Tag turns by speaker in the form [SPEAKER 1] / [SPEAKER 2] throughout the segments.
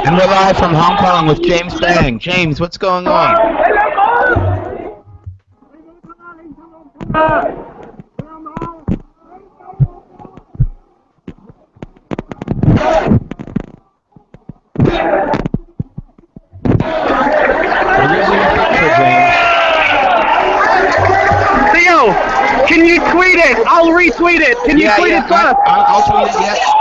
[SPEAKER 1] And we're live from Hong Kong with James Bang. James, what's going on?
[SPEAKER 2] Theo, can you tweet it? I'll retweet it. Can you tweet it first?
[SPEAKER 1] I'll tweet it, yeah.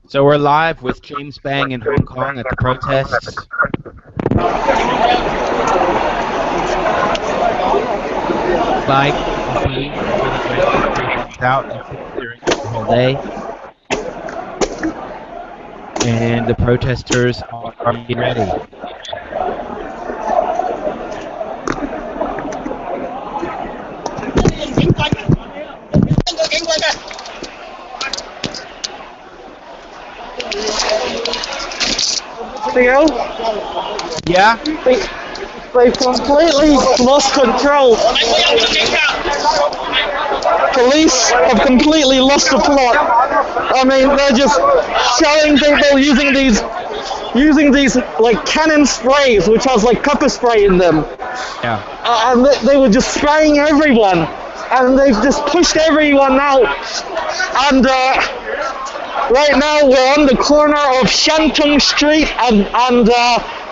[SPEAKER 1] So we're live with James Bang in Hong Kong at the protests. Like, out and clearing all day. And the protesters are getting ready.
[SPEAKER 2] Theo?
[SPEAKER 1] Yeah?
[SPEAKER 2] They've completely lost control. Police have completely lost the plot. I mean, they're just showing people using these like cannon sprays, which has like pepper spray in them.
[SPEAKER 1] Yeah.
[SPEAKER 2] And they were just spraying everyone, and they've just pushed everyone out. And right now we're on the corner of Shantung Street and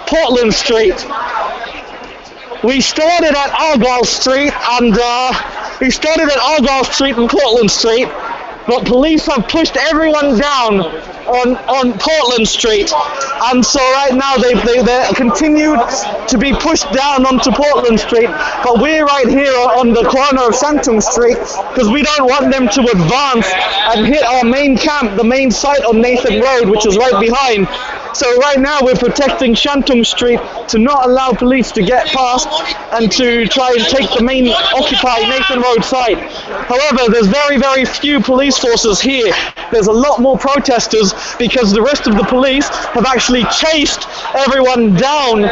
[SPEAKER 2] Portland Street. We started at Argyle Street and Portland Street, but police have pushed everyone down on Portland Street, and so right now they continued to be pushed down onto Portland Street, but we're right here on the corner of Shantung Street because we don't want them to advance and hit our main camp, the main site on Nathan Road, which is right behind. So right now we're protecting Shantung Street to not allow police to get past and to try and take the main occupied Nathan Road site. However, there's very, very few police forces here. There's a lot more protesters because the rest of the police have actually chased everyone down.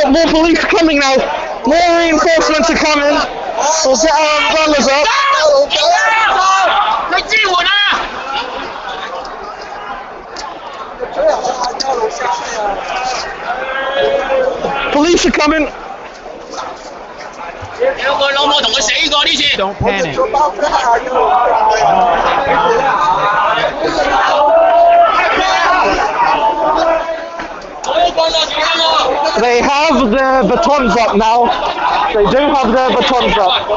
[SPEAKER 2] More police are coming now. More reinforcements are coming. We'll get our umbrellas up. Police are coming.
[SPEAKER 1] Don't panic.
[SPEAKER 2] They have their batons up now. They do have their batons up.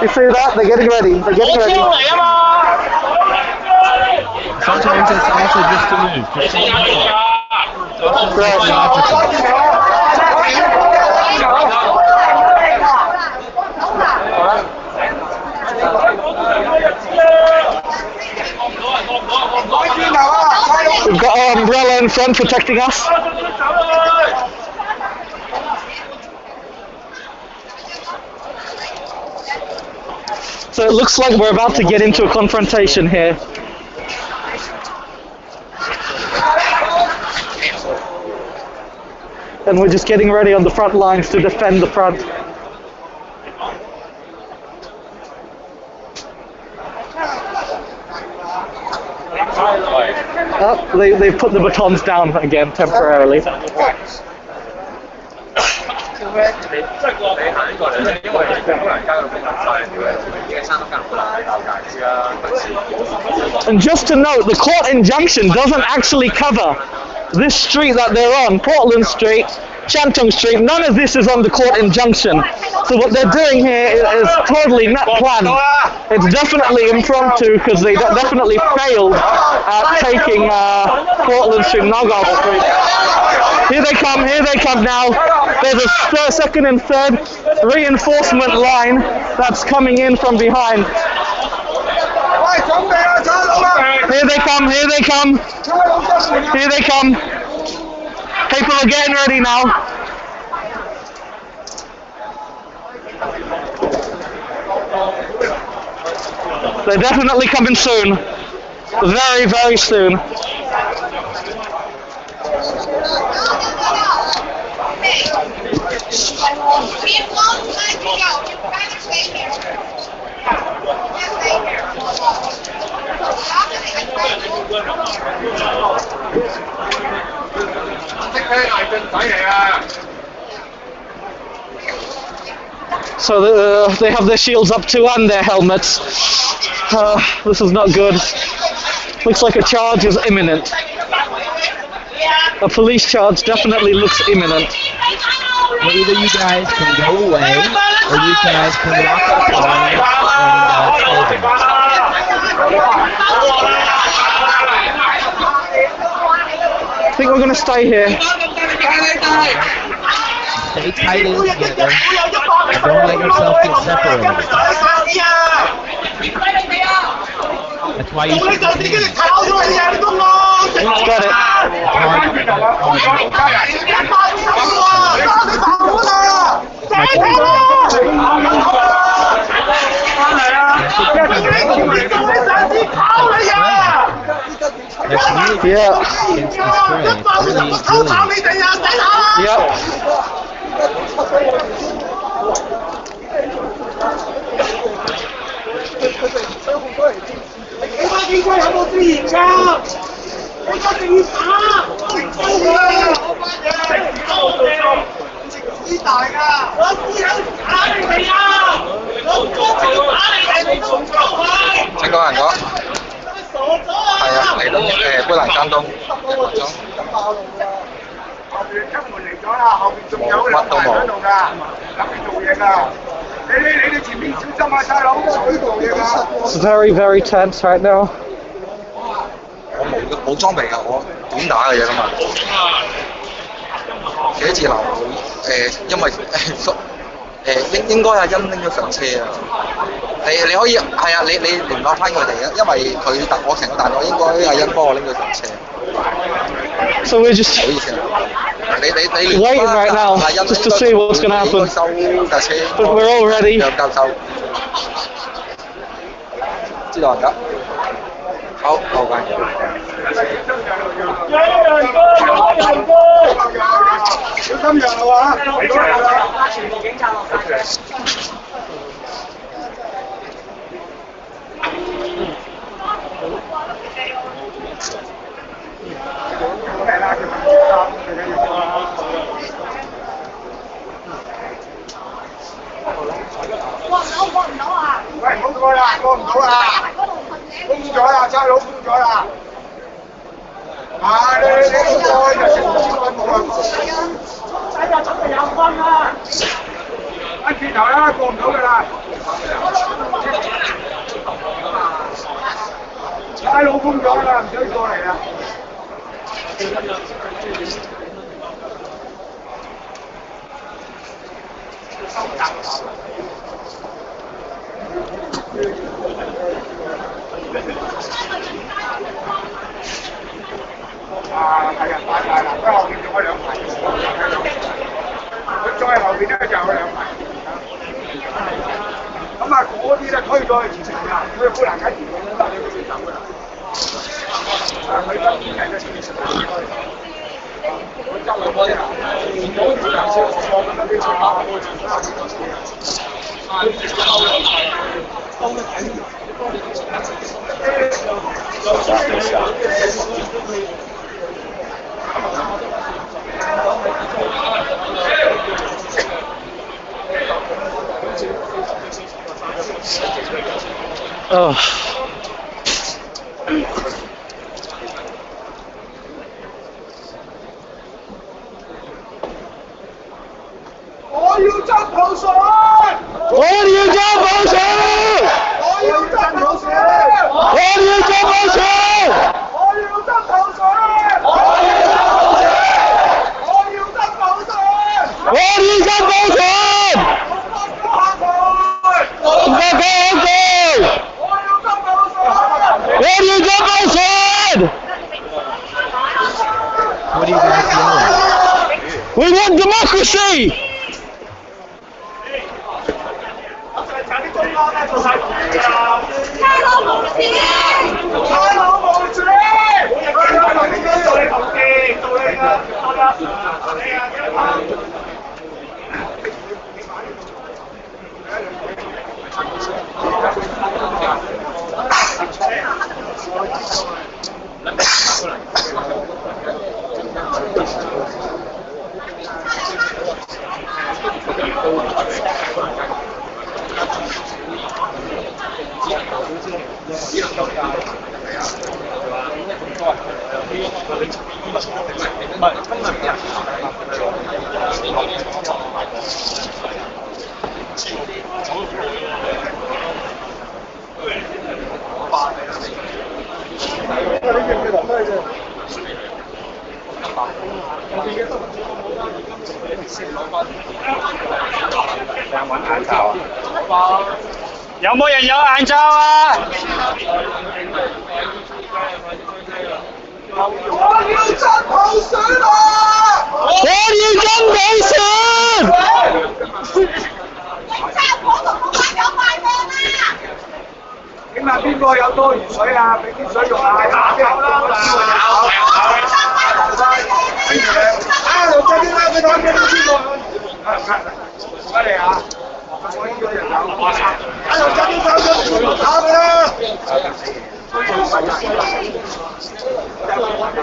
[SPEAKER 2] You see that? They're getting ready. They're getting ready.
[SPEAKER 1] Sometimes it's also just a move.
[SPEAKER 2] We've got our umbrella in front protecting us. So it looks like we're about to get into a confrontation here. And we're just getting ready on the front lines to defend the front. Oh, they've put the batons down again temporarily. And just to note, the court injunction doesn't actually cover this street that they're on, Portland Street, Shantung Street. None of this is on the court injunction. So what they're doing here is totally not planned. It's definitely impromptu because they definitely failed at taking Portland Street and Argyle Street. Here they come now. There's a second and third reinforcement line that's coming in from behind. Here they come. People are getting ready now. They're definitely coming soon. Very, very soon. So they have their shields up too and their helmets. This is not good. Looks like a charge is imminent. A police charge definitely looks imminent.
[SPEAKER 1] Well, either you guys can go away, or you guys can walk up the line and
[SPEAKER 2] I think we're going to stay here.
[SPEAKER 1] stay tight in together, and don't let yourself get separated. That's why you should be team.
[SPEAKER 2] Got it.
[SPEAKER 1] That's really good against the strength. Really.
[SPEAKER 2] Yep.
[SPEAKER 3] 請講人講，係啊，嚟到杯蘭間東，乜都冇。
[SPEAKER 2] It's very, very tense right now.
[SPEAKER 3] 我冇裝備㗎，我短打嘅嘢㗎嘛。寫字樓因為應該阿欣拎咗上車啊。你可以係啊，你聯絡翻佢哋啊，因為我成個大陸應該阿欣幫我拎咗上車。
[SPEAKER 2] So we're just
[SPEAKER 3] 唔好意思啊，你
[SPEAKER 2] waiting right now just to see what's going to happen.
[SPEAKER 3] 收架車。
[SPEAKER 2] But we're all ready.
[SPEAKER 3] 楊教授，知道㗎。好，好嘅。小心讓路啊！全部警察落晒嘅。過唔到啊！喂，唔好過啦，過唔到啦！封咗啦，差佬封咗啦！啊，你封咗就成千蚊冇啦！睇下準備有分啦！一轉頭啦，過唔到㗎啦！差佬封咗啦，唔使過嚟啦！啊，係啊，快啦！不過後邊仲有兩排，佢再後邊咧就有兩排。咁啊，嗰啲咧推咗去前程㗎，佢好難解決嘅，你會走㗎啦。啊，佢今年係嘅前程。
[SPEAKER 2] Oh.
[SPEAKER 3] 我要執口水！
[SPEAKER 2] 我要執口水！
[SPEAKER 3] 我要執口水！
[SPEAKER 2] 我要執口水！
[SPEAKER 3] 我要執口水！我要執口水！我要執口水！
[SPEAKER 2] 我要執口水！我發過口水！我要執口水！
[SPEAKER 1] What are you guys yelling?
[SPEAKER 2] We want democracy!
[SPEAKER 3] 差佬無事！差佬無事！做你同事，做你㗎，得啦，你啊，
[SPEAKER 4] 有冇人有眼罩啊？
[SPEAKER 5] 我要真普選啊！
[SPEAKER 2] 我要真普選！
[SPEAKER 5] 警察我同我班友賣命啊！請問邊個有多餘水啊？俾啲水用下。有啦，劉振英啦，佢打俾邊個？唔該你啊！我呢個人有。劉振英打咗打佢啦！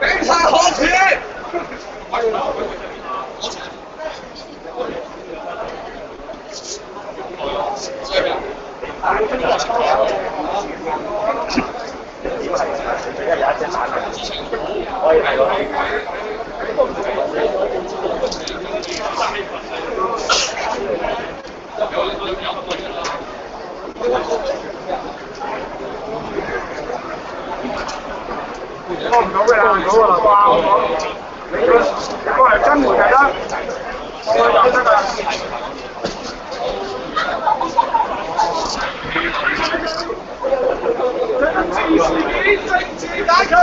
[SPEAKER 5] 警察可恥！幫唔到嘅啦，唔到㗎啦，哇！你個係真門就得，我有得㗎。政治打擊。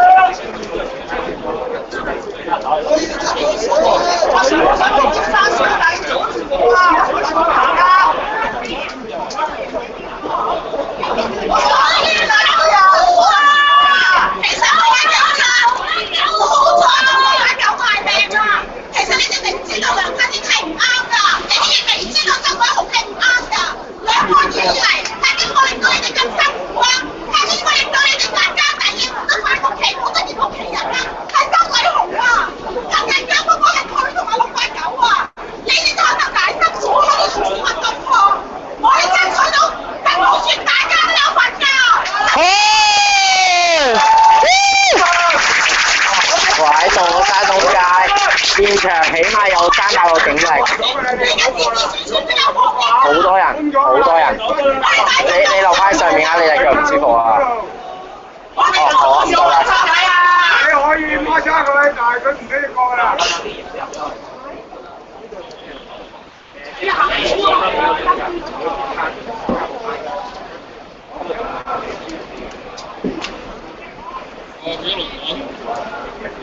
[SPEAKER 1] 現場起碼有300個警力，好多人，好多人。你留翻上面啊！你隻腳唔舒服啊？哦，好啊，唔該啦。
[SPEAKER 5] 你可以摩擦佢，但係佢唔俾你過㗎啦。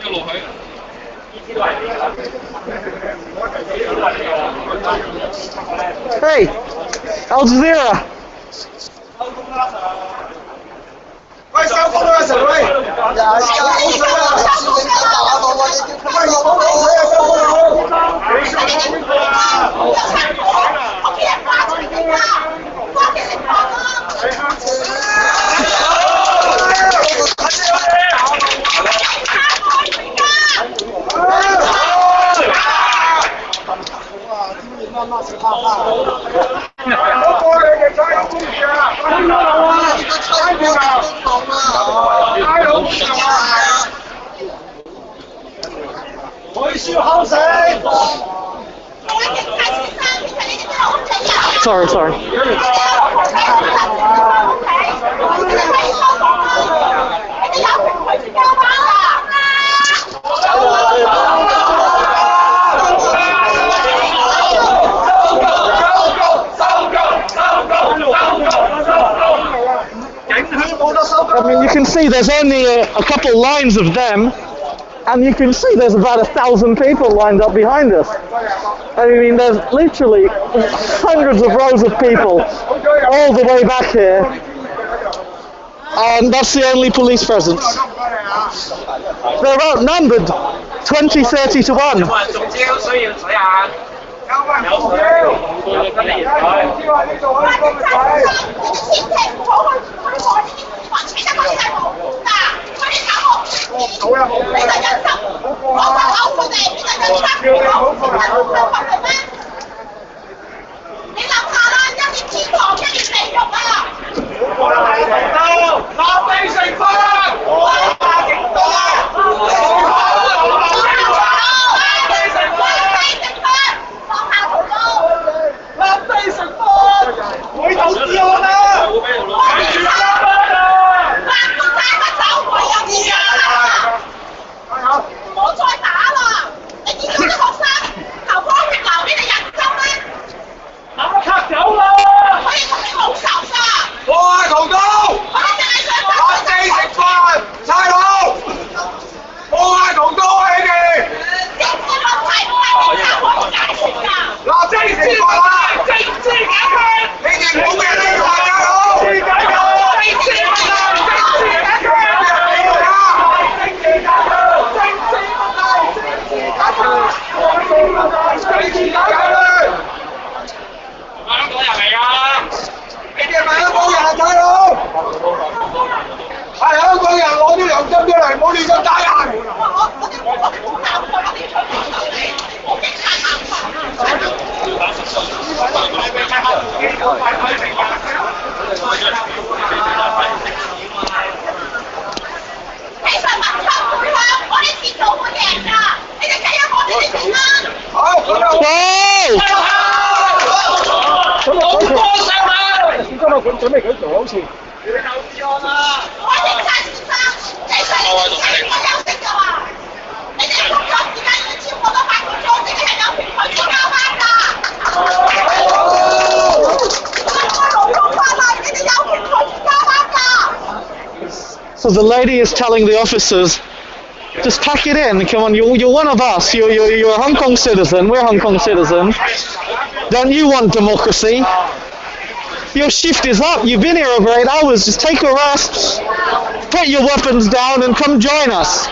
[SPEAKER 6] 一路喺。
[SPEAKER 2] Hey, Al Jazeera.
[SPEAKER 5] 喂，收工啦，陳偉。
[SPEAKER 2] Sorry. I mean, you can see there's only a couple lines of them, and you can see there's about 1,000 people lined up behind us. I mean, there's literally hundreds of rows of people all the way back here, and that's the only police presence. They're outnumbered 20-30 to 1.
[SPEAKER 5] 唔好再打啦！你見到啲學生頭破血流，你哋
[SPEAKER 2] So the lady is telling the officers, just pack it in. Come on, you're one of us. You're a Hong Kong citizen. We're Hong Kong citizens. Don't you want democracy? Your shift is up. You've been here over 8 hours. Just take a rest, put your weapons down, and come join us.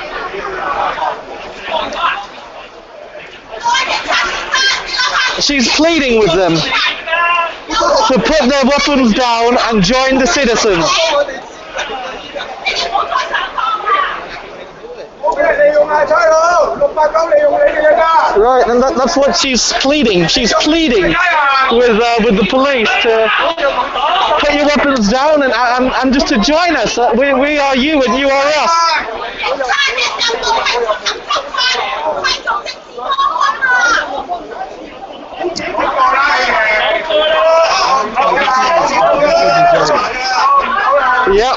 [SPEAKER 2] She's pleading with them to put their weapons down and join the citizens. Right, and that's what she's pleading. She's pleading with the police to put your weapons down and just to join us. We are you and you are us. Yep.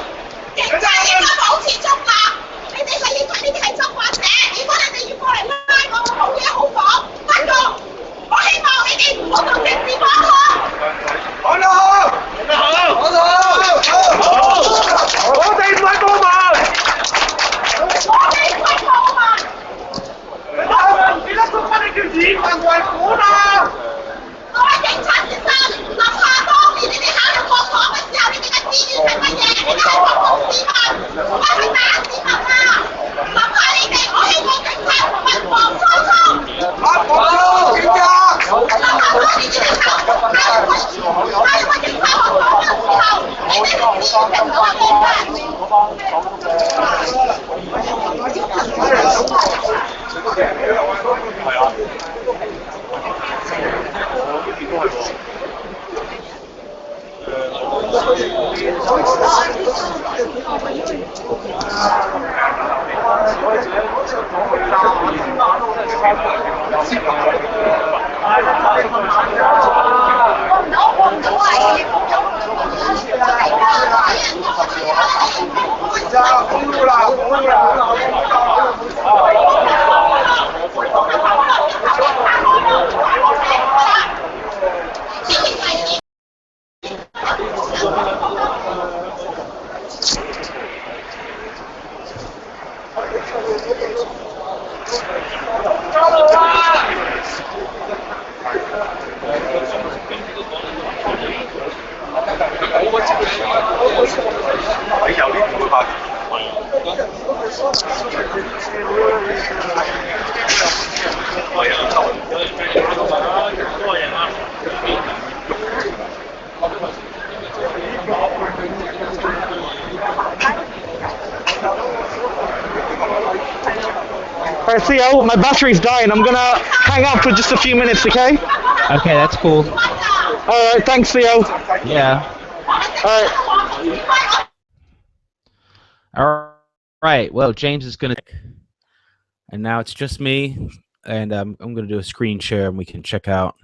[SPEAKER 2] Alright, Theo, my battery's dying. I'm gonna hang up for just a few minutes, okay?
[SPEAKER 7] Okay, that's cool.
[SPEAKER 2] Alright, thanks, Theo.
[SPEAKER 7] Yeah.
[SPEAKER 2] Alright.
[SPEAKER 7] All right. Well, James is gonna, and now it's just me, and I'm gonna do a screen share, and we can check out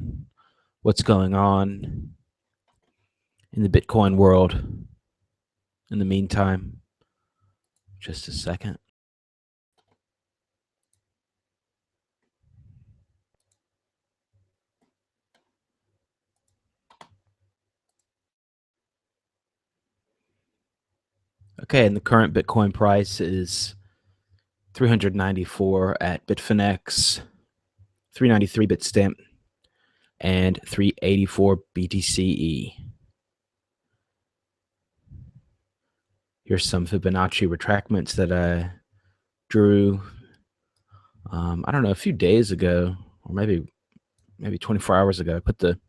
[SPEAKER 7] what's going on in the Bitcoin world. In the meantime, just a second. Okay, and the current Bitcoin price is 394 at Bitfinex, 393 Bitstamp, and 384 BTCE. Here's some Fibonacci retracements that I drew, I don't know, a few days ago, or maybe 24 hours ago. I put the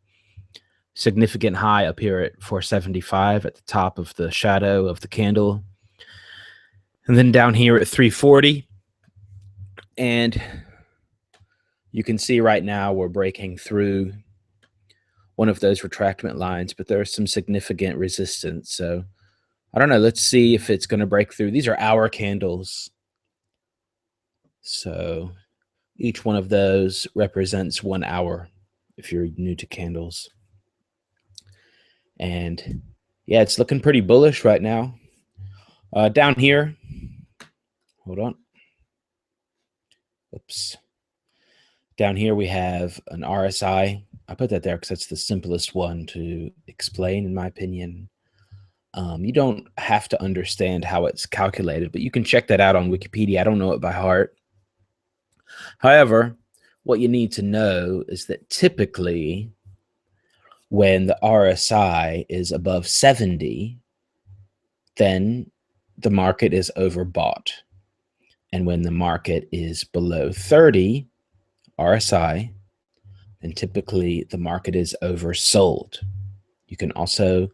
[SPEAKER 7] significant high up here at 475 at the top of the shadow of the candle, and then down here at 340. And you can see right now we're breaking through one of those retracement lines, but there's some significant resistance. So I don't know. Let's see if it's going to break through. These are hour candles. So each one of those represents 1 hour if you're new to candles. And yeah, it's looking pretty bullish right now. Down here, hold on. Oops. Down here we have an RSI. I put that there because that's the simplest one to explain, in my opinion. You don't have to understand how it's calculated, but you can check that out on Wikipedia. I don't know it by heart. However, what you need to know is that typically when the RSI is above 70, then the market is overbought. And when the market is below 30 RSI, then typically the market is oversold. You can also,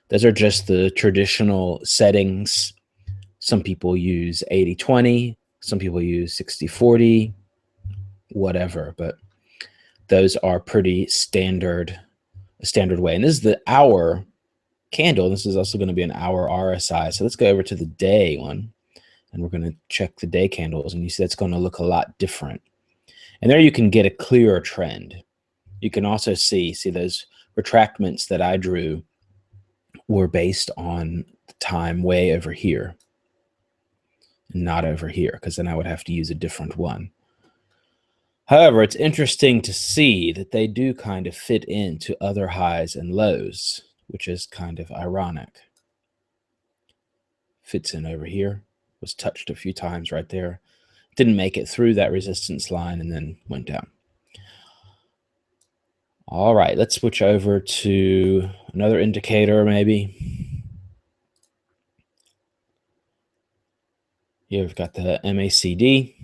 [SPEAKER 7] those are just the traditional settings. Some people use 80-20, some people use 60-40, whatever, but those are pretty standard way. And this is the hour candle. This is also going to be an hour RSI. So let's go over to the day one, and we're going to check the day candles, and you see that's going to look a lot different. And there you can get a clearer trend. You can also see those retractments that I drew were based on the time way over here, not over here, because then I would have to use a different one. However, it's interesting to see that they do kind of fit into other highs and lows, which is kind of ironic. Fits in over here, was touched a few times right there. Didn't make it through that resistance line and then went down. All right, let's switch over to another indicator maybe. Here we've got the MACD.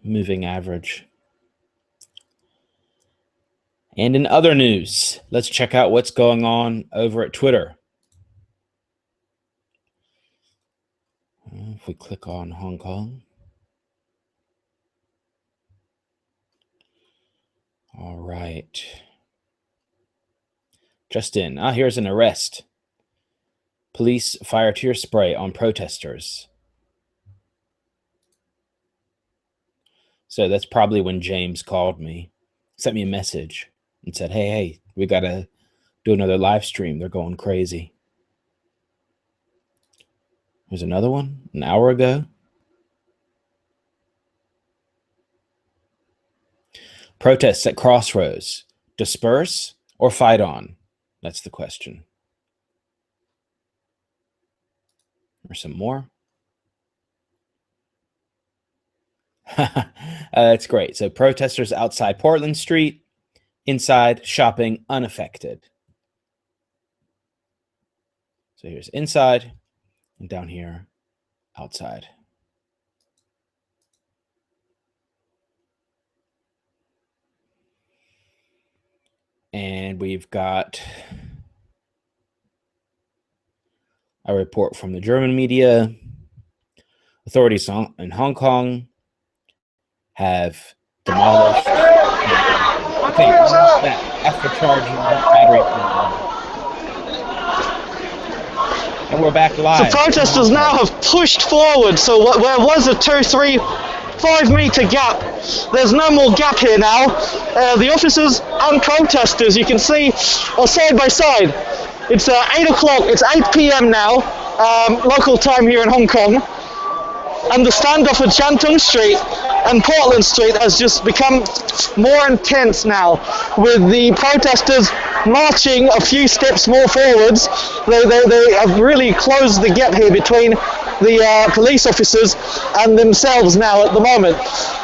[SPEAKER 7] Moving average. And in other news, let's check out what's going on over at Twitter. If we click on Hong Kong. All right. Just in. Here's an arrest. Police fire tear spray on protesters. So that's probably when James called me, sent me a message and said, hey, we got to do another live stream. They're going crazy. There's another one an hour ago. Protests at Crossroads. Disperse or fight on? That's the question. There's some more. That's great. So protesters outside Portland Street, inside shopping unaffected. So here's inside and down here outside. And we've got a report from the German media. Authorities in Hong Kong have demolished after charging battery. And we're back live.
[SPEAKER 2] The protesters now have pushed forward, so where was a 2, 3, 5 meter gap, there's no more gap here now. The officers and protesters, you can see, are side by side. It's 8 o'clock, it's 8 p.m. now, local time here in Hong Kong. And the standoff at Shantung Street and Portland Street has just become more intense now, with the protesters marching a few steps more forwards. They have really closed the gap here between the police officers and themselves now at the moment.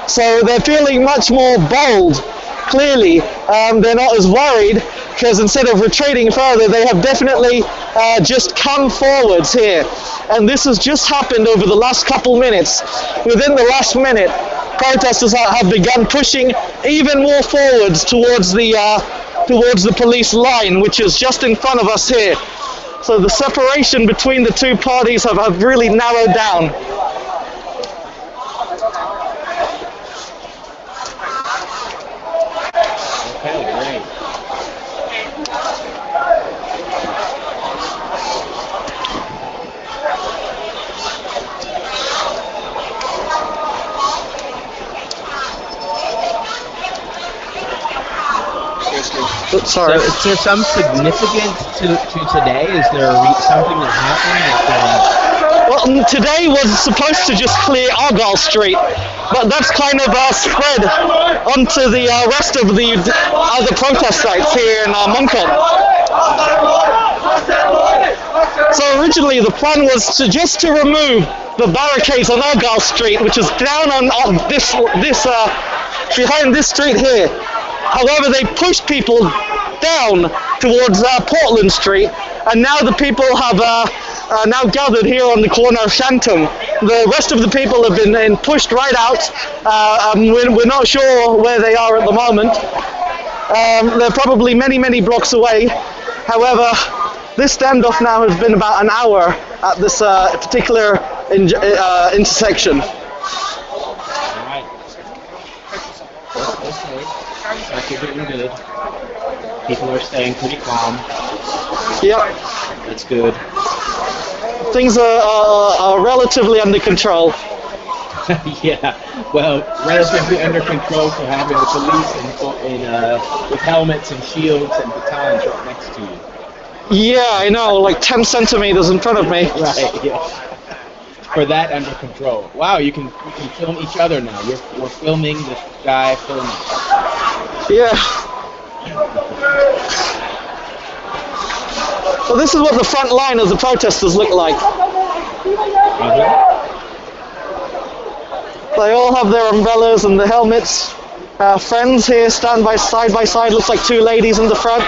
[SPEAKER 2] So they're feeling much more bold, clearly. They're not as worried, because instead of retreating further, they have definitely just come forwards here. And this has just happened over the last couple minutes. Within the last minute, protesters have begun pushing even more forwards towards the police line, which is just in front of us here. So the separation between the two parties have really narrowed down.
[SPEAKER 7] So
[SPEAKER 2] Sorry.
[SPEAKER 7] is there some significance to today? Is there something that happened?
[SPEAKER 2] Well, today was supposed to just clear Argyle Street, but that's kind of spread onto the rest of the other protest sites here in Moncton. So originally the plan was to remove the barricades on Argyle Street, which is down on this behind this street here. However, they pushed people down towards Portland Street, and now the people have now gathered here on the corner of Shantum. The rest of the people have been pushed right out. We're not sure where they are at the moment. They're probably many blocks away. However, this standoff now has been about an hour at this particular intersection.
[SPEAKER 7] Alright. Okay. Like you're doing good. People are staying pretty calm.
[SPEAKER 2] Yep.
[SPEAKER 7] That's good.
[SPEAKER 2] Things are relatively under control.
[SPEAKER 7] Yeah. Well, relatively under control for having the police with helmets and shields and batons right next to you.
[SPEAKER 2] Yeah, I know, like 10 centimeters in front of me.
[SPEAKER 7] Right. Yeah. For that under control. Wow, you can film each other now. We're filming this guy filming.
[SPEAKER 2] Yeah. So this is what the front line of the protesters look like. They all have their umbrellas and the helmets. Friends here stand side by side. Looks like two ladies in the front.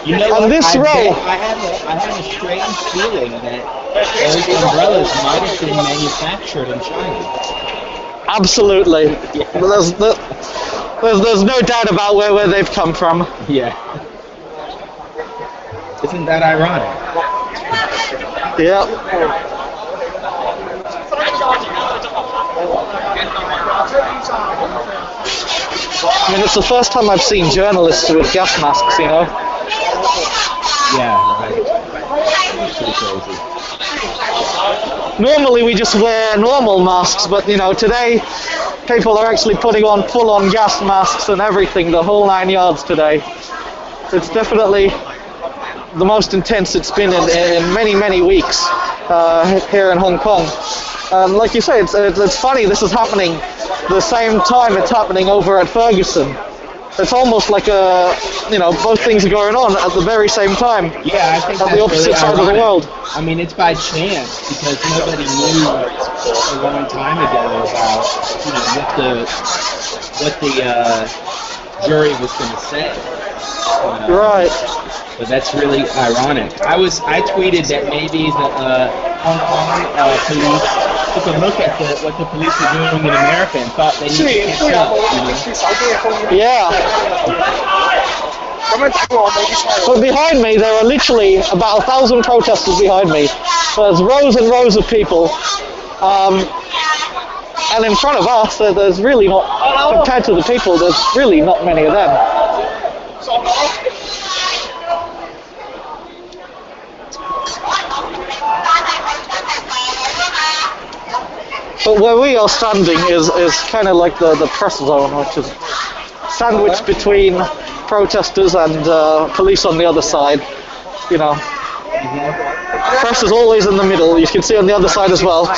[SPEAKER 7] You know
[SPEAKER 2] On
[SPEAKER 7] what?
[SPEAKER 2] this row,
[SPEAKER 7] I have a strange feeling that those umbrellas might have been manufactured in China.
[SPEAKER 2] absolutely.
[SPEAKER 7] Yeah.
[SPEAKER 2] There's no doubt about where they've come from.
[SPEAKER 7] Yeah. Isn't that ironic?
[SPEAKER 2] Yeah. I mean, it's the first time I've seen journalists with gas masks, you know.
[SPEAKER 7] Yeah, right. It's pretty crazy.
[SPEAKER 2] Normally we just wear normal masks, but you know, today people are actually putting on full-on gas masks and everything, the whole 9 yards today. It's definitely the most intense it's been in many weeks here in Hong Kong. Like you say, it's funny, this is happening the same time it's happening over at Ferguson. It's almost like both things are going on at the very same time.
[SPEAKER 7] Yeah, I think
[SPEAKER 2] at the opposite side of the world.
[SPEAKER 7] I mean, it's by chance because nobody knew a long time ago about what the jury was going to say.
[SPEAKER 2] Right.
[SPEAKER 7] But that's really ironic. I tweeted that maybe the Hong Kong police took a look at what the police were doing in America and thought they needed to catch up.
[SPEAKER 2] Yeah. But behind me, there are literally about 1,000 protesters behind me. So there's rows and rows of people. And in front of us, there's really not, compared to the people, there's really not many of them. But where we are standing is kind of like the press zone, which is sandwiched between protesters and police on the other side. You know, press is always in the middle. You can see on the other side as well.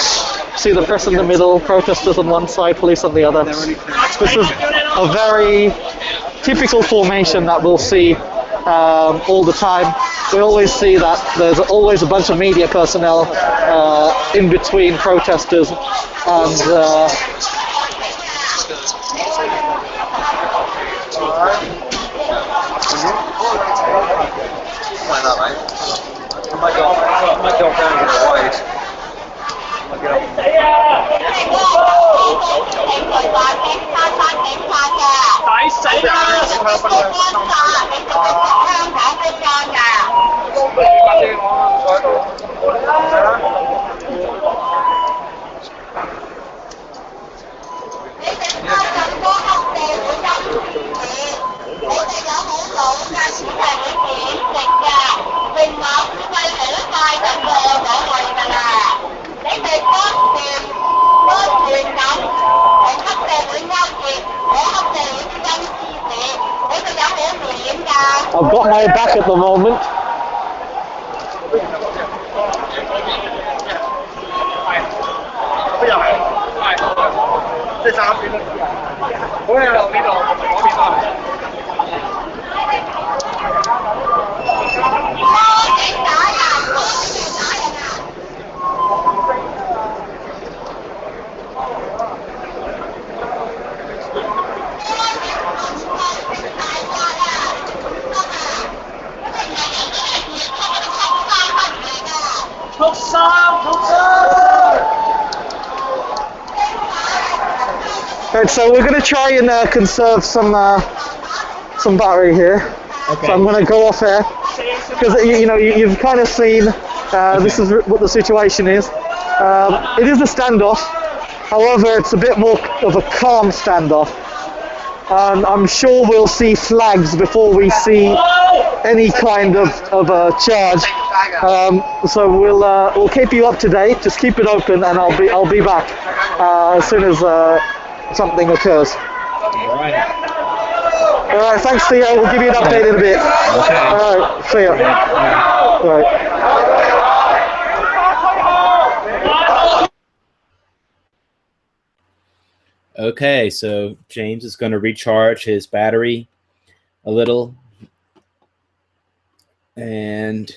[SPEAKER 2] See the press in the middle, protesters on one side, police on the other. This is a very typical formation that we'll see all the time. We always see that there's always a bunch of media personnel in between protesters and I've got my back at the moment. Right, so we're going to try and conserve some battery here. Okay. So I'm going to go off air because you've kind of seen this is what the situation is. It is a standoff, however, it's a bit more of a calm standoff. And I'm sure we'll see flags before we see any kind of a charge. So we'll keep you up to date. Just keep it open, and I'll be back as soon as something occurs. All right. Thanks, Theo. We'll give you an update in a bit. Okay. All right. See ya. All right.
[SPEAKER 7] Okay, so James is going to recharge his battery a little, and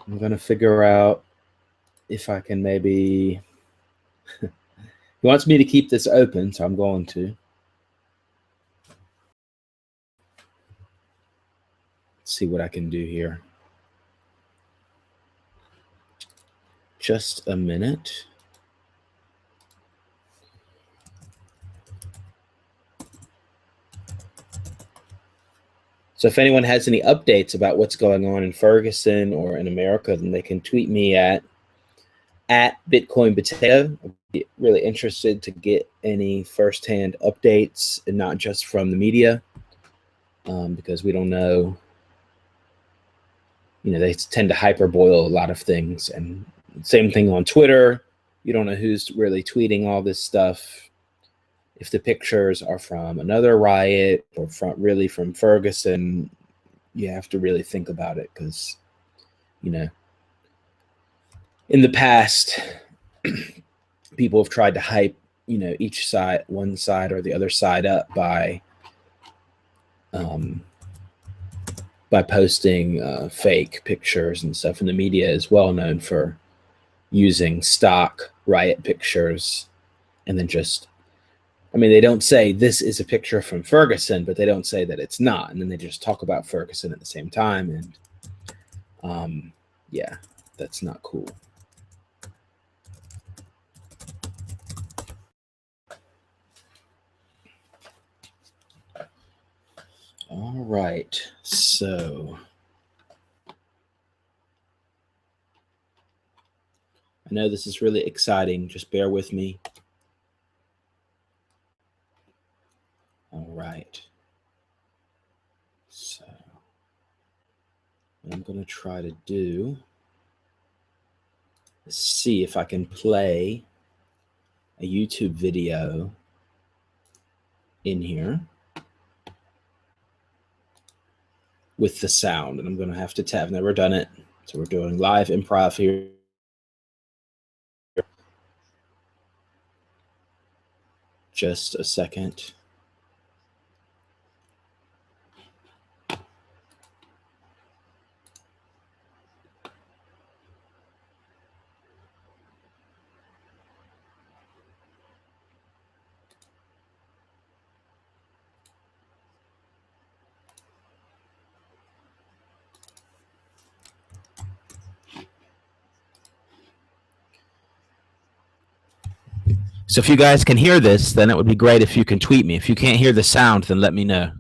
[SPEAKER 7] I'm going to figure out if I can maybe he wants me to keep this open, so I'm going to. Let's see what I can do here. Just a minute. So if anyone has any updates about what's going on in Ferguson or in America, then they can tweet me at Bitcoin Potato. I'd be really interested to get any firsthand updates, and not just from the media, because we don't know. They tend to hyperboil a lot of things, and same thing on Twitter. You don't know who's really tweeting all this stuff. If the pictures are from another riot or really from Ferguson, you have to really think about it, because, in the past, people have tried to hype, each side, one side or the other side up by posting fake pictures and stuff. And the media is well known for using stock riot pictures, and then they don't say this is a picture from Ferguson, but they don't say that it's not. And then they just talk about Ferguson at the same time. And yeah, that's not cool. All right, so I know this is really exciting. Just bear with me. All right. So what I'm going to try to do is see if I can play a YouTube video in here with the sound. And I'm going to have to I've never done it. So we're doing live improv here. Just a second. So if you guys can hear this, then it would be great if you can tweet me. If you can't hear the sound, then let me know.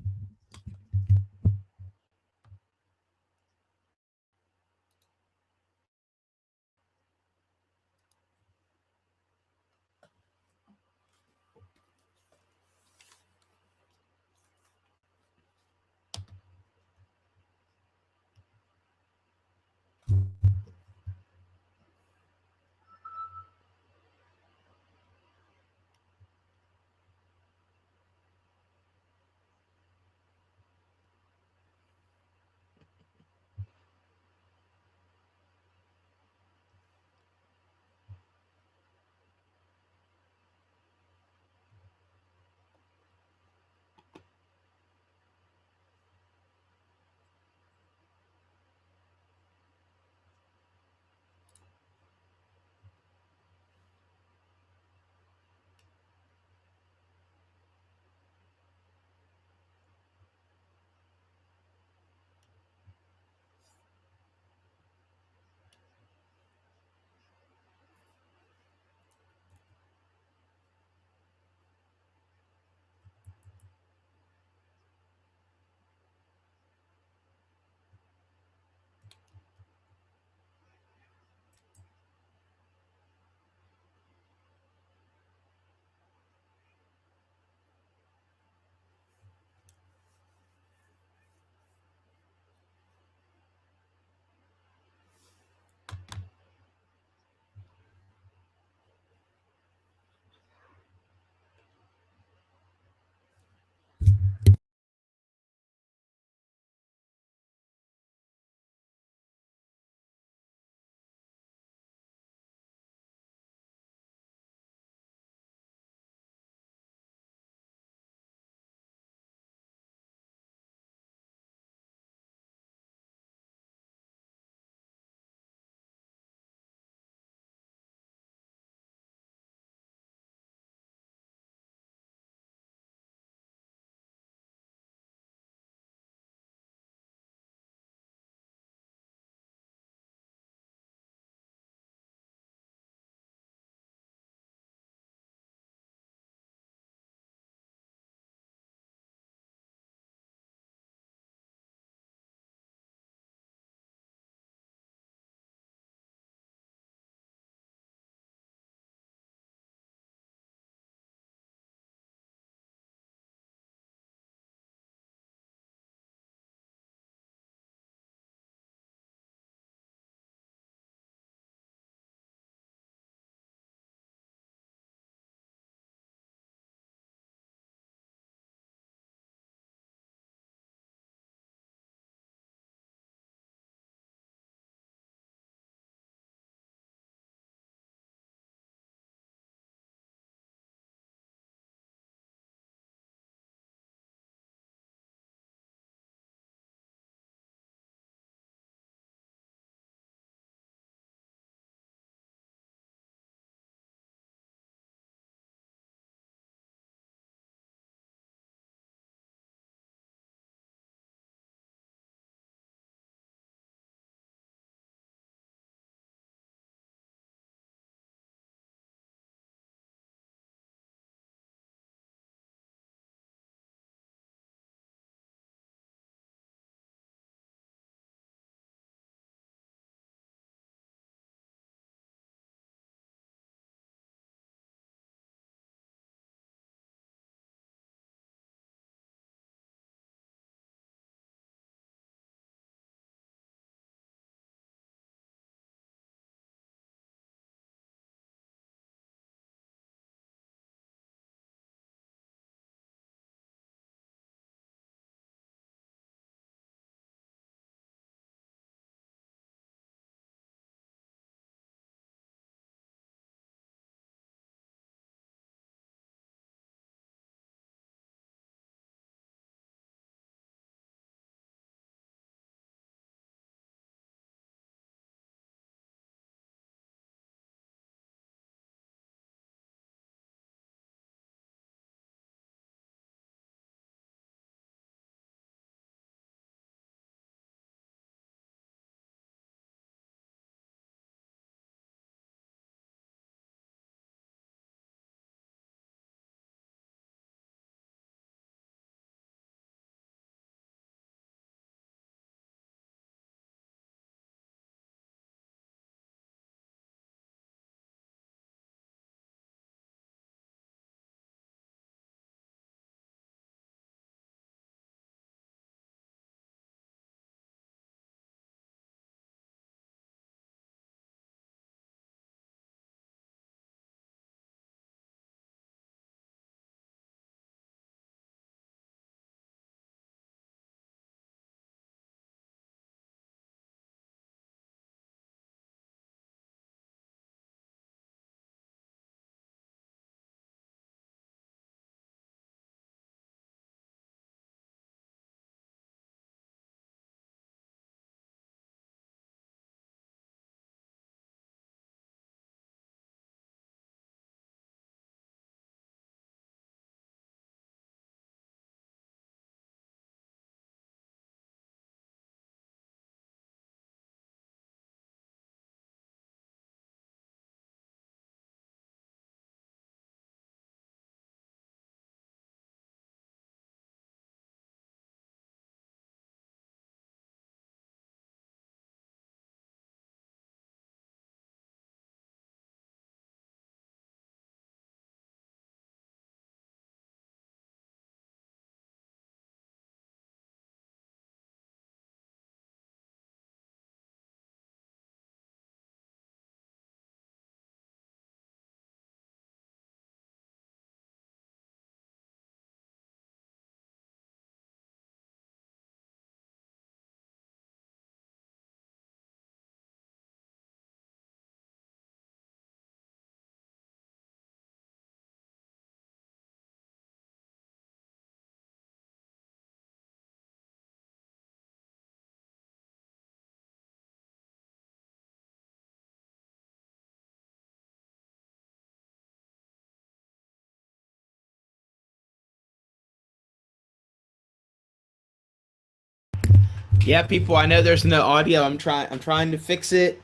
[SPEAKER 7] Yeah, people, I know there's no audio. I'm trying to fix it.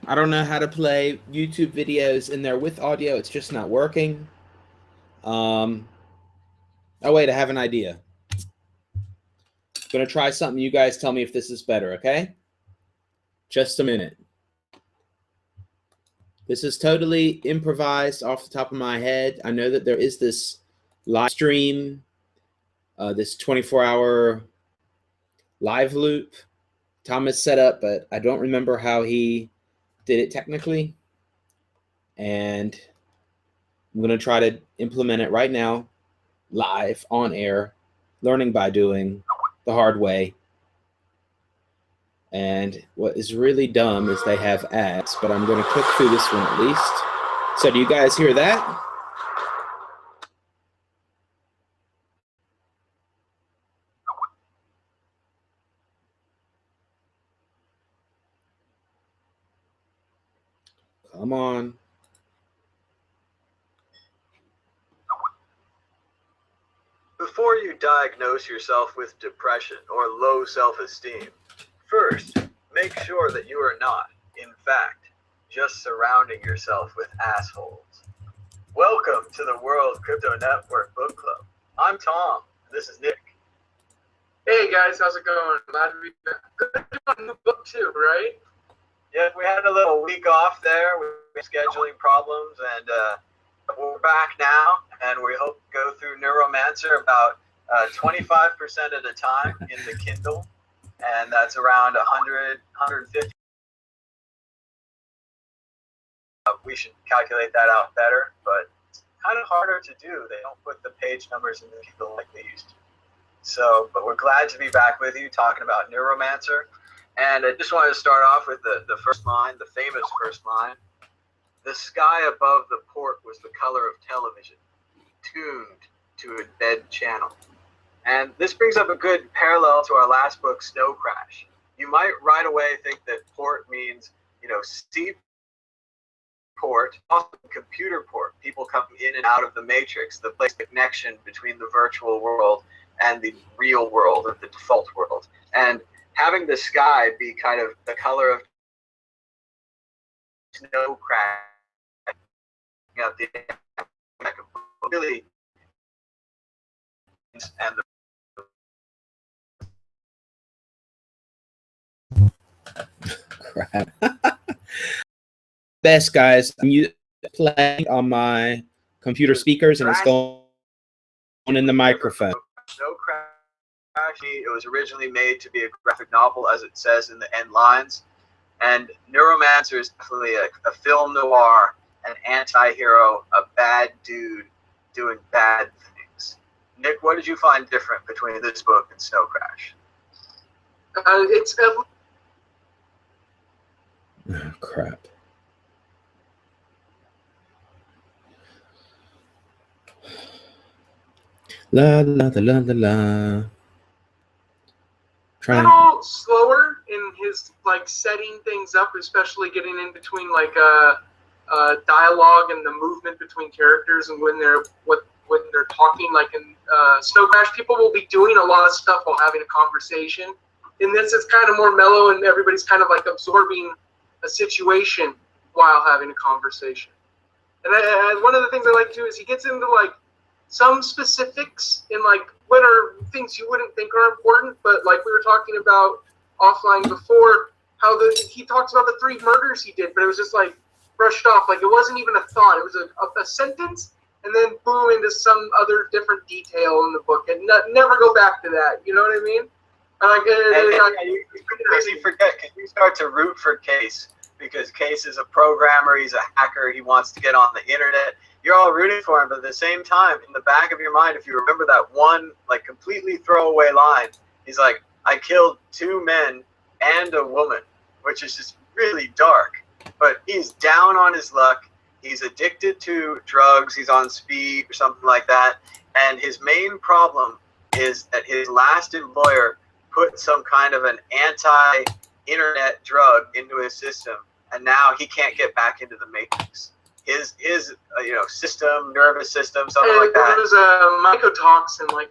[SPEAKER 7] I don't know how to play YouTube videos in there with audio. It's just not working. Oh wait, I have an idea. Gonna try something. You guys tell me if this is better, okay? Just a minute. This is totally improvised off the top of my head. I know that there is this live stream, this 24-hour live loop Thomas set up, but I don't remember how he did it technically. And I'm going to try to implement it right now, live, on air, learning by doing the hard way. And what is really dumb is they have ads, but I'm going to click through this one at least. So do you guys hear that? Come on.
[SPEAKER 8] Before you diagnose yourself with depression or low self-esteem, first, make sure that you are not, in fact, just surrounding yourself with assholes. Welcome to the World Crypto Network Book Club. I'm Tom. This is Nick.
[SPEAKER 9] Hey guys, how's it going? Glad to be back. Good on the book too, right?
[SPEAKER 8] Yeah, we had a little week off there with scheduling problems, and we're back now, and we hope to go through Neuromancer about 25% at a time in the Kindle, and that's around 100, 150. We should calculate that out better, but it's kind of harder to do. They don't put the page numbers in the Kindle like they used to. So, but we're glad to be back with you talking about Neuromancer. And I just wanted to start off with the first line, the famous first line. The sky above the port was the color of television, tuned to a dead channel. And this brings up a good parallel to our last book, Snow Crash. You might right away think that port means, sea port, also computer port. People come in and out of the matrix, the place, the connection between the virtual world and the real world, or the default world. And having the sky be kind of the color of snow crash, the really, and
[SPEAKER 7] Crap. Best guys, I'm playing on my computer speakers and it's going in the microphone.
[SPEAKER 8] Snow Crash. It was originally made to be a graphic novel, as it says in the end lines. And Neuromancer is definitely a film noir, an anti-hero, a bad dude doing bad things. Nick, what did you find different between this book and Snow Crash?
[SPEAKER 9] It's
[SPEAKER 7] Oh, crap. La la la la la la.
[SPEAKER 9] a little slower in his setting things up, especially getting in between dialogue and the movement between characters, and when they're talking. Like in Snow Crash, people will be doing a lot of stuff while having a conversation. In this, it's kind of more mellow, and everybody's kind of absorbing a situation while having a conversation. And one of the things I like too is he gets into some specifics in what are things you wouldn't think are important, but like we were talking about offline before, how he talks about the 3 murders he did, but it was just brushed off, it wasn't even a thought. It was a sentence, and then boom, into some other different detail in the book, and never go back to that. You know what I mean?
[SPEAKER 8] You completely forget, because you start to root for Case, because Case is a programmer, he's a hacker, he wants to get on the internet. You're all rooting for him, but at the same time, in the back of your mind, if you remember that one completely throwaway line, he's like, I killed 2 men and a woman, which is just really dark. But he's down on his luck. He's addicted to drugs. He's on speed or something like that. And his main problem is that his last employer put some kind of an anti-internet drug into his system, and now he can't get back into the matrix. His system, nervous system, something like that.
[SPEAKER 9] There was a mycotoxin,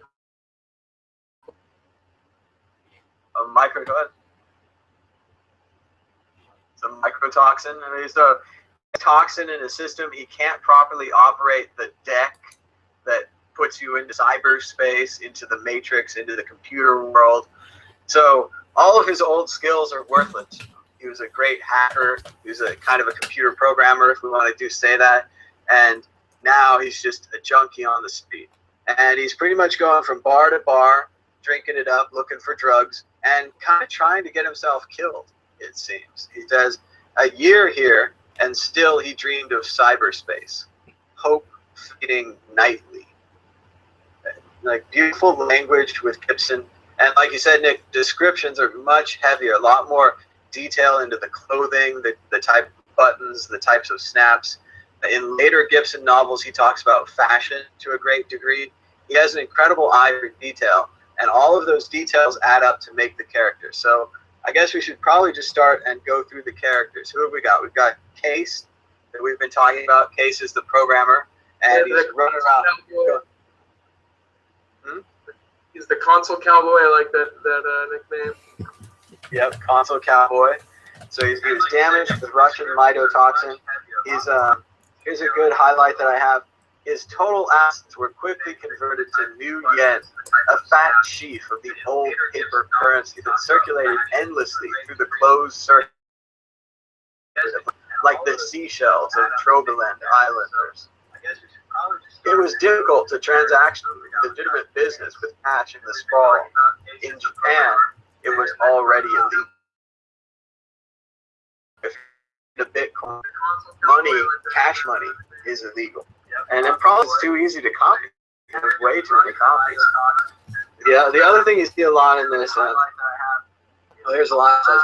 [SPEAKER 8] a micro. Go ahead. It's a microtoxin. I mean, it's a toxin in a system. He can't properly operate the deck that puts you into cyberspace, into the matrix, into the computer world. So all of his old skills are worthless. He was a great hacker. He was a kind of a computer programmer, if we want to say that. And now he's just a junkie on the street. And he's pretty much going from bar to bar, drinking it up, looking for drugs, and kind of trying to get himself killed, it seems. He does a year here, and still he dreamed of cyberspace. Hope fading nightly. Like, beautiful language with Gibson. And like you said, Nick, descriptions are much heavier, a lot more detail into the clothing, the type of buttons, the types of snaps. In later Gibson novels, he talks about fashion to a great degree. He has an incredible eye for detail, and all of those details add up to make the character. So I guess we should probably just start and go through the characters. Who have we got? We've got Case, that we've been talking about. Case is the programmer, and he's running around.
[SPEAKER 9] He's the console cowboy. I like that nickname.
[SPEAKER 8] Yep, console cowboy. So he was damaged with Russian mycotoxin. Here's a good highlight that I have. His total assets were quickly converted to new yen, a fat sheaf of the old paper currency that circulated endlessly through the closed circuit, like the seashells of Troberland Islanders. It was difficult to transact legitimate business with cash in the sprawl. In Japan, it was already illegal. If the Bitcoin money, cash money, is illegal. And it probably is too easy to copy. There's way too many copies. Yeah, the other thing you see a lot in this, here's a line that says,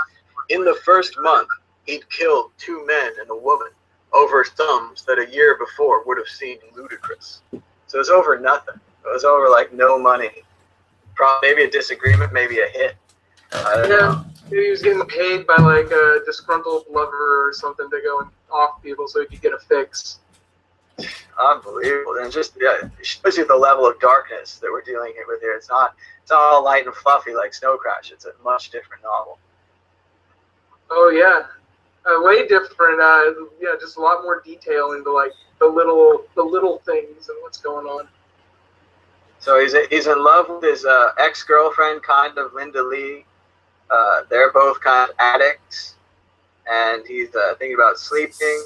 [SPEAKER 8] in the first month, he'd killed 2 men and a woman over sums that a year before would have seemed ludicrous. So it was over nothing. It was over like no money. Probably maybe a disagreement, maybe a hit. I don't know.
[SPEAKER 9] Maybe he was getting paid by like a disgruntled lover or something to go and off people so he could get a fix.
[SPEAKER 8] Unbelievable. And just, yeah, it shows you the level of darkness that we're dealing with here. It's not all light and fluffy like Snow Crash. It's a much different novel.
[SPEAKER 9] Oh yeah, way different. Yeah, just a lot more detail into like the little things and what's going on.
[SPEAKER 8] So he's in love with his ex-girlfriend, kind of Linda Lee. They're both kind of addicts, and he's thinking about sleeping.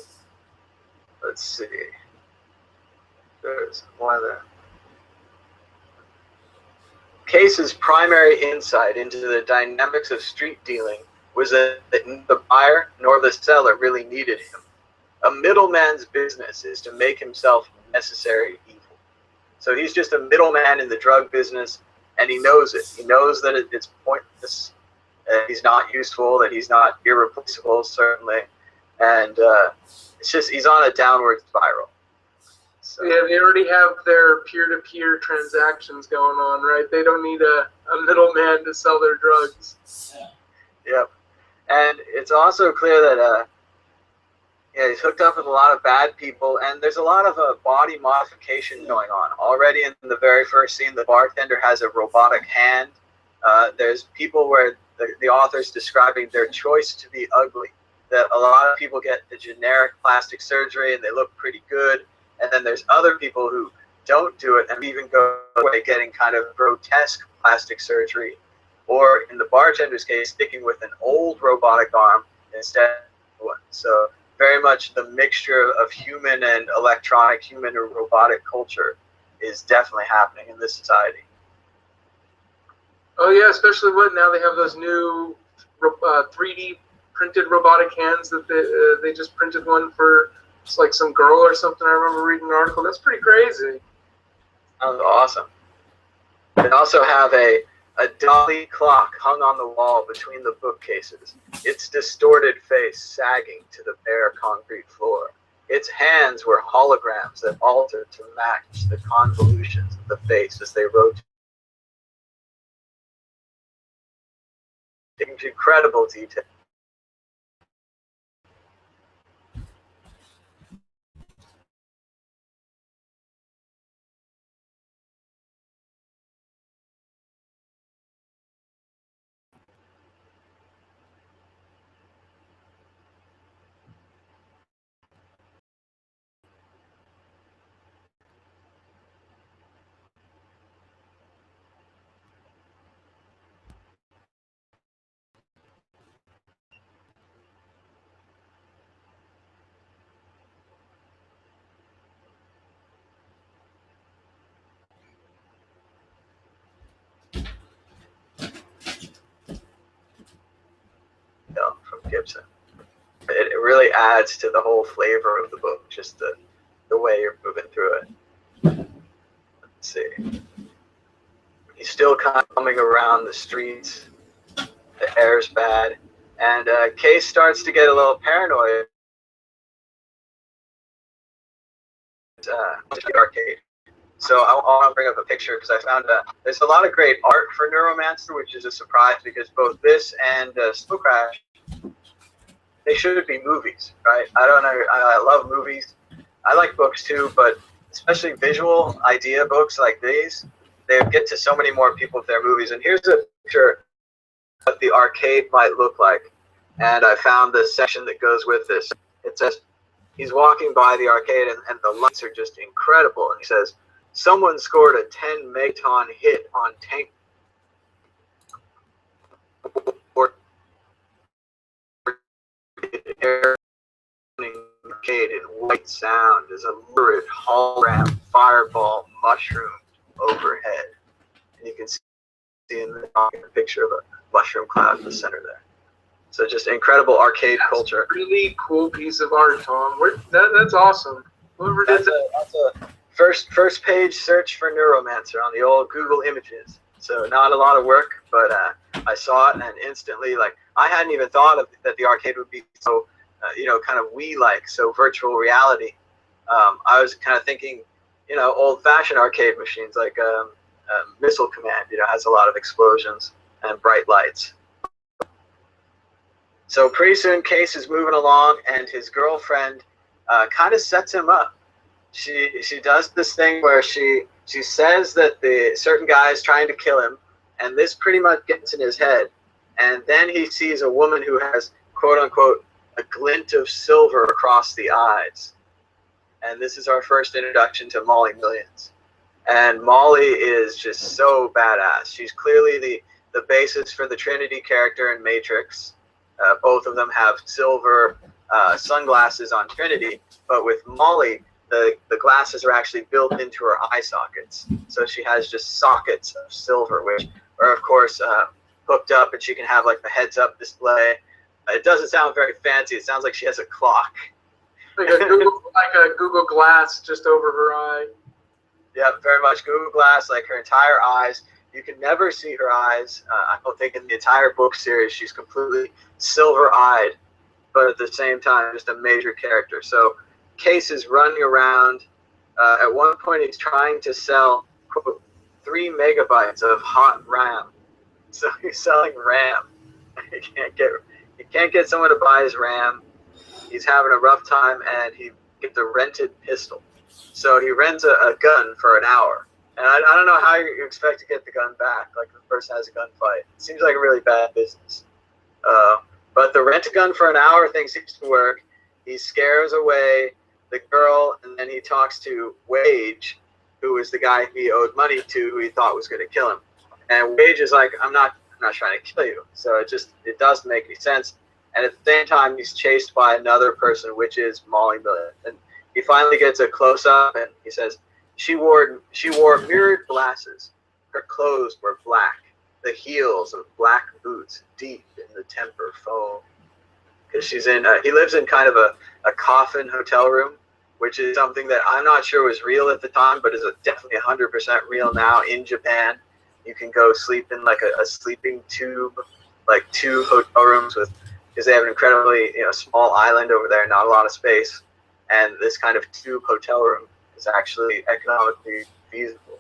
[SPEAKER 8] Let's see. There's one of the Case's primary insight into the dynamics of street dealing was that neither the buyer nor the seller really needed him. A middleman's business is to make himself necessary evil. So he's just a middleman in the drug business, and he knows it. He knows that it's pointless, that he's not useful, that he's not irreplaceable, certainly. And it's just, he's on a downward spiral. So,
[SPEAKER 9] yeah, they already have their peer-to-peer transactions going on, right? They don't need a middleman to sell their drugs.
[SPEAKER 8] Yep. And it's also clear that he's hooked up with a lot of bad people, and there's a lot of body modification going on. Already in the very first scene, the bartender has a robotic hand. There's people where the author's describing their choice to be ugly, that a lot of people get the generic plastic surgery and they look pretty good, and then there's other people who don't do it and even go away getting kind of grotesque plastic surgery, or in the bartender's case, sticking with an old robotic arm instead of one. So very much the mixture of human and electronic, human or robotic culture is definitely happening in this society.
[SPEAKER 9] Oh yeah, especially now they have those new 3D printed robotic hands that they just printed one for like some girl or something. I remember reading an article. That's pretty crazy.
[SPEAKER 8] That was awesome. They also have a dolly clock hung on the wall between the bookcases, its distorted face sagging to the bare concrete floor. Its hands were holograms that altered to match the convolutions of the face as they rotated. Incredible detail. Gibson. It really adds to the whole flavor of the book, just the way you're moving through it. Let's see. He's still kind of coming around the streets. The air's bad. And Case starts to get a little paranoid. The arcade. So I want to bring up a picture because I found there's a lot of great art for Neuromancer, which is a surprise because both this and Snow Crash, they should be movies, right? I don't know. I love movies. I like books too, but especially visual idea books like these, they get to so many more people with their movies. And here's a picture of what the arcade might look like. And I found the section that goes with this. It says, he's walking by the arcade and the lights are just incredible. And he says, someone scored a 10 megaton hit on tank. Arcade in white sound is a lurid hologram fireball mushroom overhead. And you can see in the picture of a mushroom cloud in the center there. So just incredible arcade culture.
[SPEAKER 9] A really cool piece of art, Tom. That's awesome. Whoever did that.
[SPEAKER 8] That's a first page search for Neuromancer on the old Google Images. So not a lot of work, but I saw it and instantly, like, I hadn't even thought of that the arcade would be so, kind of Wii-like, so virtual reality. I was kind of thinking, old-fashioned arcade machines like Missile Command, has a lot of explosions and bright lights. So pretty soon Case is moving along and his girlfriend kind of sets him up. She does this thing where she says that the certain guy is trying to kill him, and this pretty much gets in his head. And then he sees a woman who has, quote unquote, a glint of silver across the eyes. And this is our first introduction to Molly Millions. And Molly is just so badass. She's clearly the basis for the Trinity character in Matrix. Both of them have silver sunglasses on Trinity, but with Molly, the glasses are actually built into her eye sockets. So she has just sockets of silver, which are, of course, hooked up, and she can have, like, the heads-up display. It doesn't sound very fancy. It sounds like she has a clock.
[SPEAKER 9] Like a Google Glass just over her eye.
[SPEAKER 8] Yeah, very much Google Glass, like her entire eyes. You can never see her eyes. I don't think in the entire book series she's completely silver-eyed, but at the same time, just a major character. So Case is running around. At one point, he's trying to sell, quote, 3 megabytes of hot RAM. So he's selling RAM. He can't get someone to buy his RAM. He's having a rough time, and he gets a rented pistol. So he rents a gun for an hour. And I don't know how you expect to get the gun back, like the person has a gunfight. It seems like a really bad business. But the rent-a-gun for an hour thing seems to work. He scares away the girl, and then he talks to Wage, who was the guy he owed money to, who he thought was going to kill him. And Wage is like, I'm not trying to kill you. So it doesn't make any sense. And at the same time, he's chased by another person, which is Molly Millions. And he finally gets a close-up, and he says, She wore mirrored glasses. Her clothes were black. The heels of black boots deep in the temper foam. Because she's in, he lives in kind of a coffin hotel room, which is something that I'm not sure was real at the time, but is definitely 100% real now in Japan. You can go sleep in like a sleeping tube, like 2 hotel rooms because they have an incredibly small island over there, not a lot of space, and this kind of tube hotel room is actually economically feasible.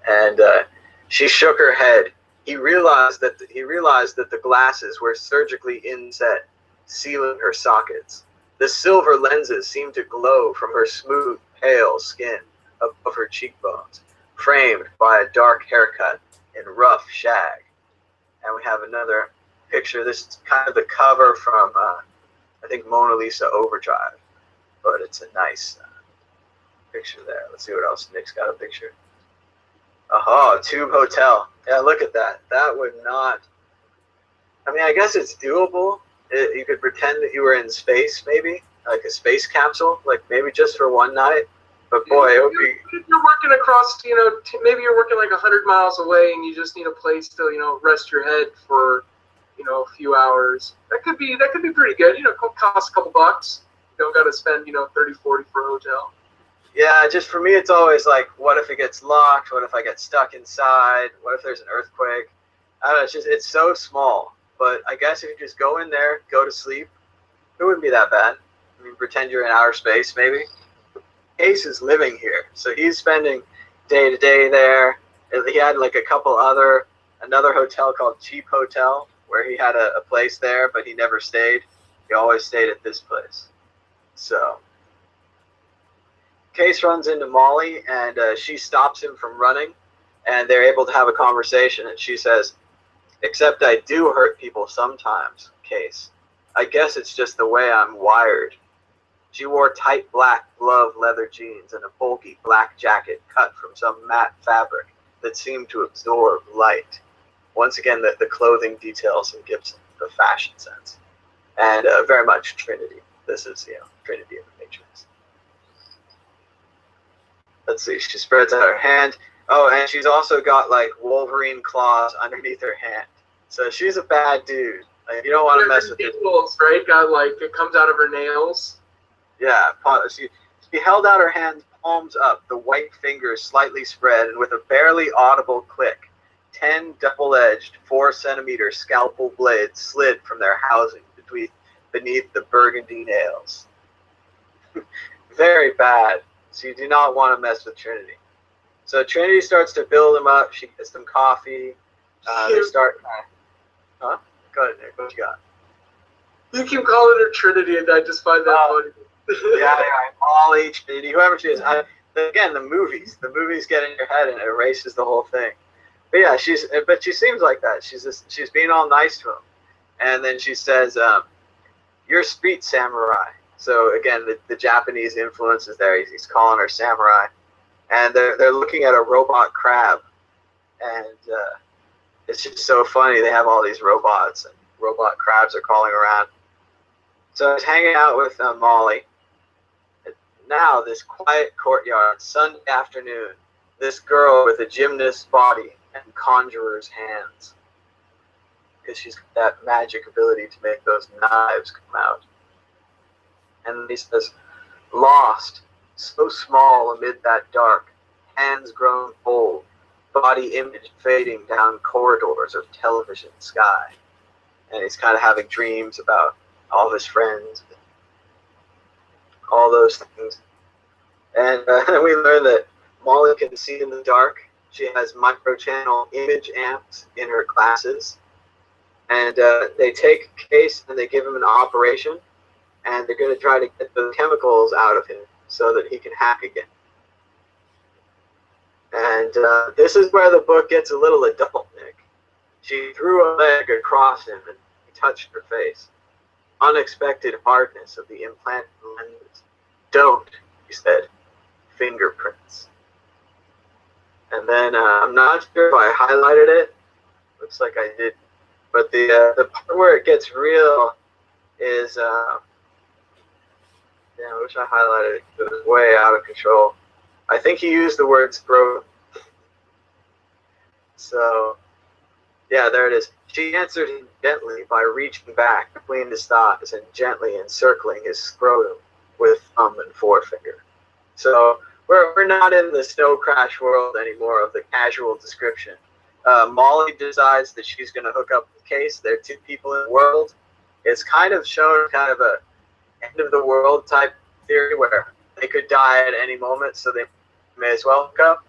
[SPEAKER 8] And she shook her head. He realized that the glasses were surgically inset, sealing her sockets. The silver lenses seemed to glow from her smooth, pale skin above her cheekbones, framed by a dark haircut in rough shag. And we have another picture. This is kind of the cover from, I think, Mona Lisa Overdrive, but it's a nice picture there. Let's see what else. Nick's got a picture. Aha, Tube Hotel. Yeah, look at that. That would not... I mean, I guess it's doable. You could pretend that you were in space, maybe, like a space capsule, like maybe just for one night. But boy, it would be...
[SPEAKER 9] If you're working across, maybe you're working like 100 miles away and you just need a place to, rest your head for you know, a few hours. That could be pretty good. You know, cost a couple bucks. You don't got to spend, you know, 30, 40 for a hotel.
[SPEAKER 8] Yeah, just for me, it's always like, what if it gets locked? What if I get stuck inside? What if there's an earthquake? I don't know, it's so small. But I guess if you just go in there, go to sleep, it wouldn't be that bad. I mean, pretend you're in outer space, maybe. Case is living here, so he's spending day to day there. He had like another hotel called Cheap Hotel, where he had a place there, but he never stayed. He always stayed at this place. So Case runs into Molly, and she stops him from running, and they're able to have a conversation, and she says, "Except I do hurt people sometimes, Case. I guess it's just the way I'm wired." She wore tight black glove leather jeans and a bulky black jacket cut from some matte fabric that seemed to absorb light. Once again, the clothing details in Gibson, the fashion sense. And very much Trinity. This is, you know, Trinity of the Matrix. Let's see, she spreads out her hand. Oh, and she's also got like Wolverine claws underneath her hand. So she's a bad dude. Like, you don't want to mess with her.
[SPEAKER 9] Right? Got like, it comes out of her nails.
[SPEAKER 8] Yeah, she held out her hand, palms up, the white fingers slightly spread, and with a barely audible click, 10 double-edged, 4-centimeter scalpel blades slid from their housing beneath the burgundy nails. Very bad. So you do not want to mess with Trinity. So Trinity starts to build them up. She gets them coffee. They start... Huh? Go ahead, Nick. What you got?
[SPEAKER 9] You keep calling her Trinity, and I just find that funny.
[SPEAKER 8] Yeah, Molly, Trinity, whoever she is. Again, the movies get in your head and it erases the whole thing. But yeah, she seems like that. She's being all nice to him, and then she says, "You're street samurai." So again, the Japanese influence is there. He's calling her samurai, and they're looking at a robot crab, and it's just so funny. They have all these robots, and robot crabs are crawling around. So I was hanging out with Molly. Now, this quiet courtyard, Sunday afternoon, this girl with a gymnast's body and conjurer's hands. Because she's got that magic ability to make those knives come out. And he says, "Lost, so small amid that dark, hands grown cold, body image fading down corridors of television sky." And he's kind of having dreams about all of his friends, all those things. And we learn that Molly can see in the dark. She has microchannel image amps in her glasses. And they take Case and they give him an operation, and they're going to try to get the chemicals out of him so that he can hack again. And this is where the book gets a little adult, Nick. She threw a leg across him and he touched her face. Unexpected hardness of the implanted lenses. "Don't," he said. "Fingerprints." And then I'm not sure if I highlighted it. Looks like I did. But the part where it gets real is, I wish I highlighted it. It was way out of control. I think he used the word scrotum. So, yeah, there it is. She answered him gently by reaching back between his thighs and gently encircling his scrotum with thumb and forefinger. So we're not in the snow crash world anymore of the casual description. Molly decides that she's going to hook up with Case. They're two people in the world. It's kind of shown kind of a end of the world type theory where they could die at any moment, so they may as well hook up.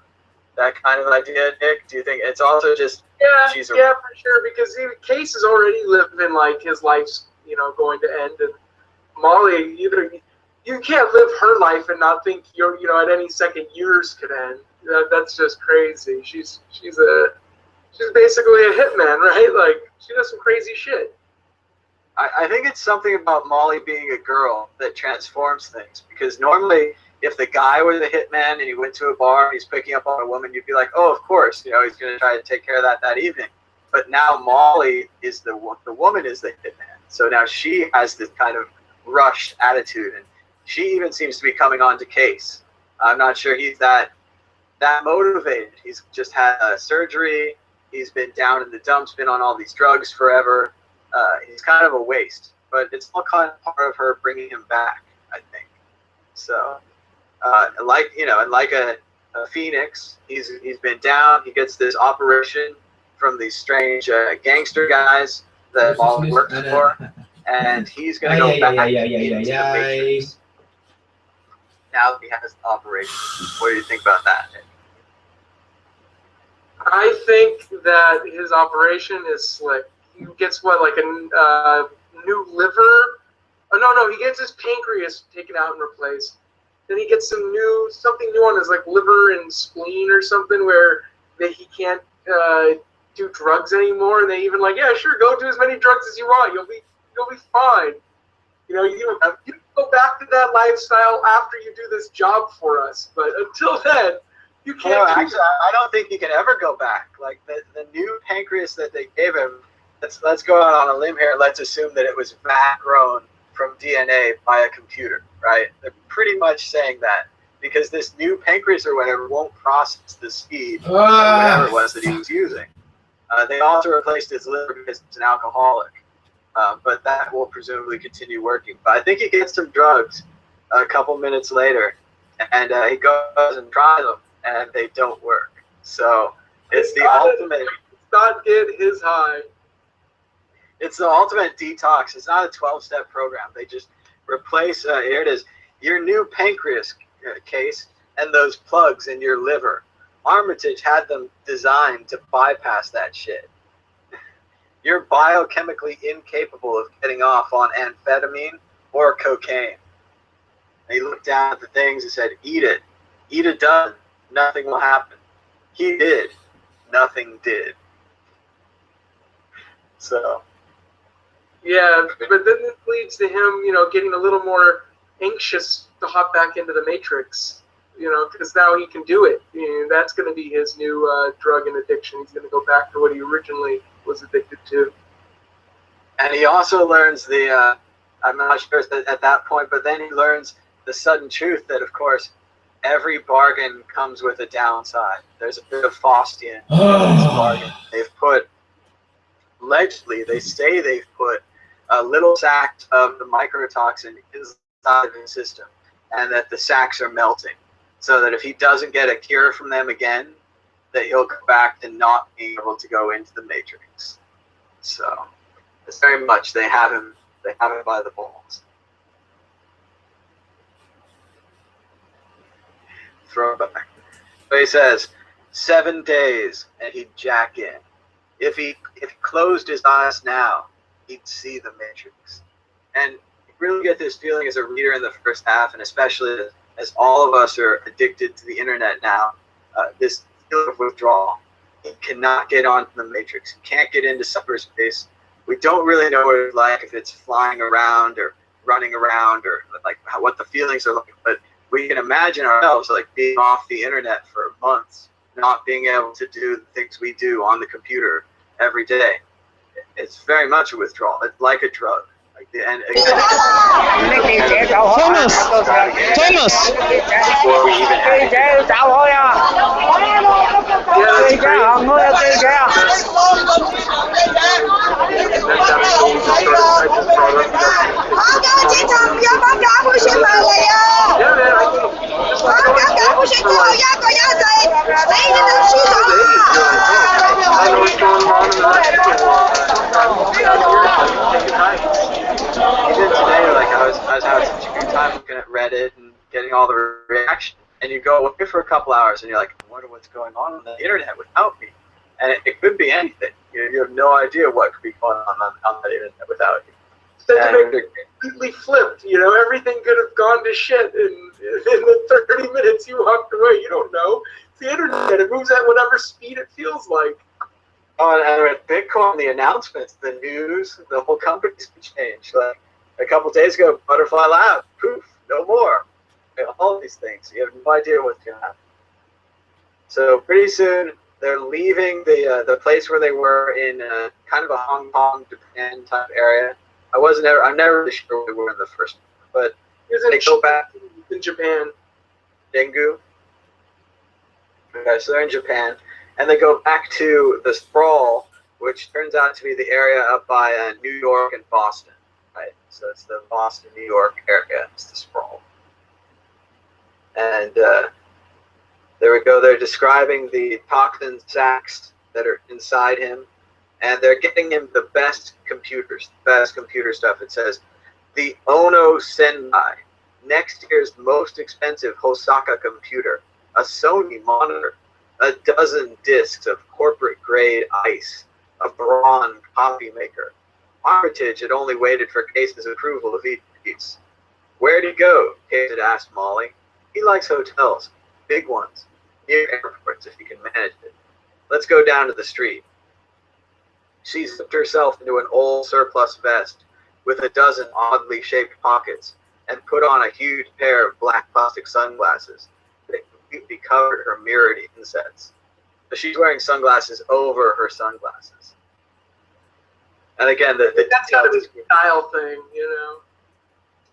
[SPEAKER 8] That kind of idea, Nick? Do you think it's also just
[SPEAKER 9] yeah, for sure, because Case is already living like his life's, going to end, and Molly, you can't live her life and not think at any second yours could end. That's just crazy. She's basically a hitman, right? Like, she does some crazy shit.
[SPEAKER 8] I think it's something about Molly being a girl that transforms things, because normally if the guy was a hitman and he went to a bar and he's picking up on a woman, you'd be like, oh, of course, he's going to try to take care of that evening. But now Molly is the woman is the hitman. So now she has this kind of rushed attitude, and she even seems to be coming on to Case. I'm not sure he's that motivated. He's just had surgery. He's been down in the dumps, been on all these drugs forever. he's kind of a waste. But it's all kind of part of her bringing him back, I think. So, like a Phoenix, he's been down. He gets this operation from these strange gangster guys that Molly works for, and he's going to go back into the Matrix. Now that he has the operation. What do you think about that?
[SPEAKER 9] I think that his operation is slick. He gets like a new liver. Oh no, he gets his pancreas taken out and replaced. Then he gets something new on his like liver and spleen or something where he can't do drugs anymore. And they even like, yeah, sure, go do as many drugs as you want. You'll be fine. You know, you go back to that lifestyle after you do this job for us. But until then, you can't.
[SPEAKER 8] No, actually, I don't think he can ever go back. Like the new pancreas that they gave him. Let's go out on a limb here. Let's assume that it was vat grown from DNA by a computer, right? They're pretty much saying that because this new pancreas or whatever won't process the speed of whatever it was that he was using. They also replaced his liver because he's an alcoholic, but that will presumably continue working. But I think he gets some drugs a couple minutes later, and he goes and tries them, and they don't work. So it's the ultimate.
[SPEAKER 9] Not get his high.
[SPEAKER 8] It's the ultimate detox. It's not a 12-step program. They just replace, here it is, your new pancreas case and those plugs in your liver. Armitage had them designed to bypass that shit. You're biochemically incapable of getting off on amphetamine or cocaine. And he looked down at the things and said, eat it. Eat it done. Nothing will happen. He did. Nothing did. So...
[SPEAKER 9] yeah, but then it leads to him, getting a little more anxious to hop back into the Matrix, because now he can do it. That's going to be his new drug and addiction. He's going to go back to what he originally was addicted to.
[SPEAKER 8] And he also learns I'm not sure at that point, but then he learns the sudden truth that, of course, every bargain comes with a downside. There's a bit of Faustian in this bargain. Allegedly, they say they've put a little sack of the microtoxin inside of his system, and that the sacks are melting, so that if he doesn't get a cure from them again, that he'll go back to not being able to go into the Matrix. So, it's very much they have him by the balls. Throw it back. But he says 7 days, and he'd jack in. If he closed his eyes now, he'd see the Matrix. And you really get this feeling as a reader in the first half, and especially as all of us are addicted to the internet now, this feeling of withdrawal. He cannot get onto the Matrix. He can't get into cyberspace. We don't really know what it's like, if it's flying around or running around or like what the feelings are like, but we can imagine ourselves like being off the internet for months, not being able to do the things we do on the computer every day. It's very much a withdrawal. It's like a drug. Like the end.
[SPEAKER 2] Thomas!
[SPEAKER 8] Before we even had it. Even today, like I was having such a good time looking at Reddit and getting all the reaction, and you go away for a couple hours and you're like, I wonder what's going on the internet without me. And it could be anything. You have no idea what could be going on the internet without you.
[SPEAKER 9] Sentiment completely flipped. Everything could have gone to shit in the 30 minutes you walked away. You don't know. It's the internet. It moves at whatever speed it feels like.
[SPEAKER 8] Oh, and with Bitcoin, the announcements, the news, the whole company's changed. Like a couple days ago, Butterfly Lab, poof, no more. All these things. You have no idea what's going to happen. So pretty soon, they're leaving the place where they were in kind of a Hong Kong, Japan type area. I'm never really sure where we were in the first one, but they go back
[SPEAKER 9] in Japan.
[SPEAKER 8] Daegu. Okay, so they're in Japan, and they go back to the sprawl which turns out to be the area up by New York and Boston, right? So it's the Boston, New York area. It's the sprawl. And there we go. They're describing the toxin sacks that are inside him, and they're getting him the best computers, the best computer stuff. It says, the Ono Senbei, next year's most expensive Hosaka computer, a Sony monitor, a dozen discs of corporate-grade ice, a Braun coffee maker. Armitage had only waited for Case's approval of each. Where'd he go? Case had asked Molly. He likes hotels, big ones, near airports if you can manage it. Let's go down to the street. She slipped herself into an old surplus vest with a dozen oddly shaped pockets and put on a huge pair of black plastic sunglasses that completely covered her mirrored insets. So she's wearing sunglasses over her sunglasses. And again,
[SPEAKER 9] that's got to be a style thing, you know?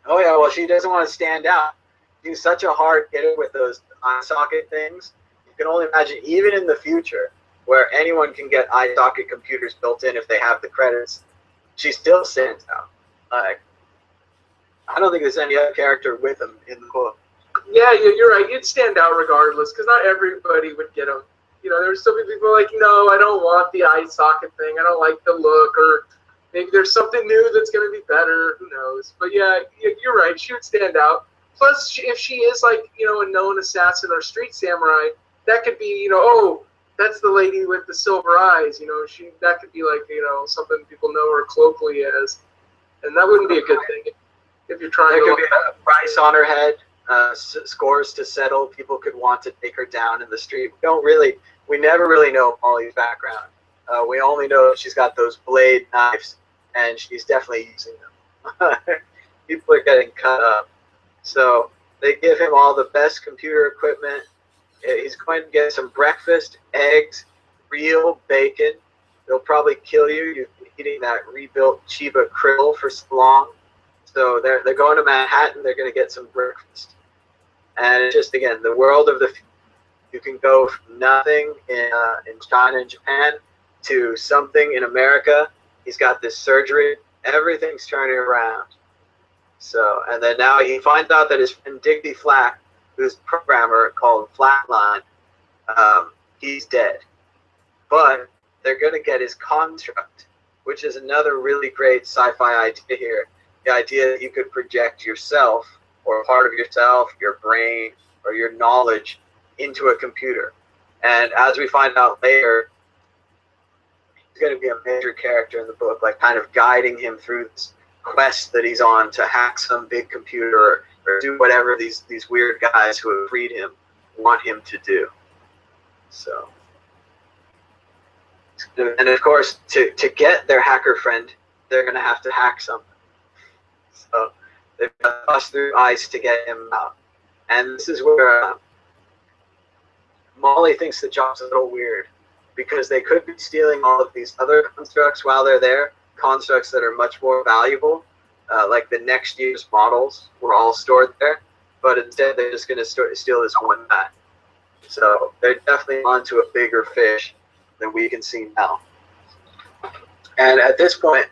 [SPEAKER 8] Oh yeah, well she doesn't want to stand out. She's such a hard hitter with those eye socket things. You can only imagine, even in the future, where anyone can get eye socket computers built in if they have the credits, she still stands out. Like, I don't think there's any other character with him in the book.
[SPEAKER 9] Yeah, you're right. You'd stand out regardless, because not everybody would get them. You know, there's so many people like, no, I don't want the eye socket thing. I don't like the look, or maybe there's something new that's going to be better. Who knows? But yeah, you're right. She would stand out. Plus, if she is like, you know, a known assassin or street samurai, that could be, you know, oh, that's the lady with the silver eyes. You know, that could be like, you know, something people know her colloquially as, and that wouldn't be a good thing if you're trying
[SPEAKER 8] there
[SPEAKER 9] to.
[SPEAKER 8] There could be a price on her head, scores to settle. People could want to take her down in the street. We never really know Molly's background. We only know she's got those blade knives, and she's definitely using them. People are getting cut up. So they give him all the best computer equipment. He's going to get some breakfast, eggs, real bacon. They'll probably kill you. You've been eating that rebuilt Chiba krill for so long. So they're going to Manhattan. They're going to get some breakfast. And it's just, again, the world of the future. You can go from nothing in China and Japan to something in America. He's got this surgery. Everything's turning around. So, and then now he finds out that his friend Digby Flack, who's a programmer called Flatline, he's dead. But they're going to get his construct, which is another really great sci-fi idea here. The idea that you could project yourself, or part of yourself, your brain, or your knowledge into a computer. And as we find out later, he's going to be a major character in the book, like kind of guiding him through this quest that he's on to hack some big computer or do whatever these weird guys who have freed him want him to do. So, and of course, to get their hacker friend, they're going to have to hack something. So they've got to bust through ice to get him out. And this is where Molly thinks the job's a little weird, because they could be stealing all of these other constructs while they're there, constructs that are much more valuable, like the next year's models were all stored there, but instead they're just going to steal this one guy. So they're definitely onto a bigger fish than we can see now. And at this point,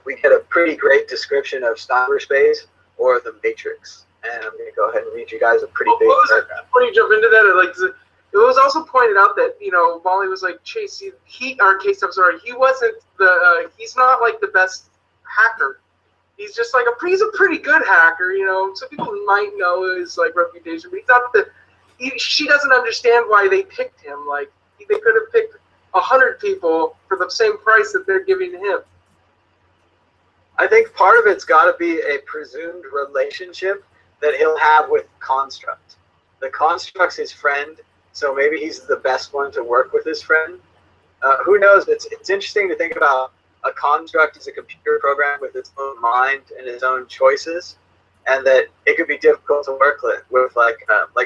[SPEAKER 8] we get a pretty great description of cyberspace, or the Matrix. And I'm going to go ahead and read you guys a pretty big paragraph.
[SPEAKER 9] Before you jump into that, it was also pointed out that, you know, Molly was like, Chase, he wasn't he's not like the best hacker. He's just like he's a pretty good hacker, you know. Some people might know his like reputation, but he's not she doesn't understand why they picked him. Like, they could have picked 100 people for the same price that they're giving him.
[SPEAKER 8] I think part of it's got to be a presumed relationship that he'll have with Construct. The Construct's his friend, so maybe he's the best one to work with his friend. Who knows? It's interesting to think about a Construct as a computer program with its own mind and its own choices, and that it could be difficult to work with like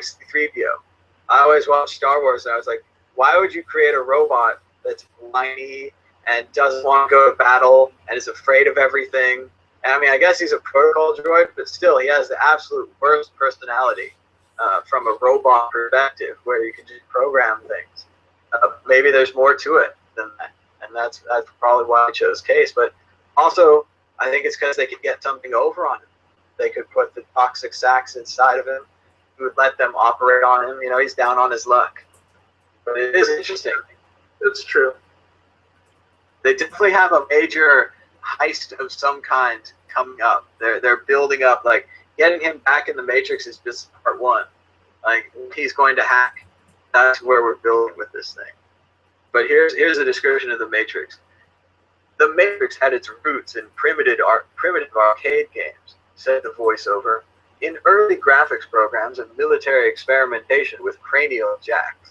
[SPEAKER 8] C-3PO. I always watched Star Wars, and I was like, why would you create a robot that's whiny and doesn't want to go to battle and is afraid of everything? And I mean, I guess he's a protocol droid, but still, he has the absolute worst personality from a robot perspective, where you can just program things. Maybe there's more to it than that. and that's probably why I chose Case. But also, I think it's because they could get something over on him. They could put the toxic sacs inside of him. Who would let them operate on him. You know, he's down on his luck. But it is interesting.
[SPEAKER 9] It's true.
[SPEAKER 8] They definitely have a major heist of some kind coming up. They're building up, like, getting him back in the Matrix is just part one. Like, he's going to hack. That's where we're building with this thing. But here's a description of the Matrix. The Matrix had its roots in primitive arcade games, said the voiceover, in early graphics programs and military experimentation with cranial jacks.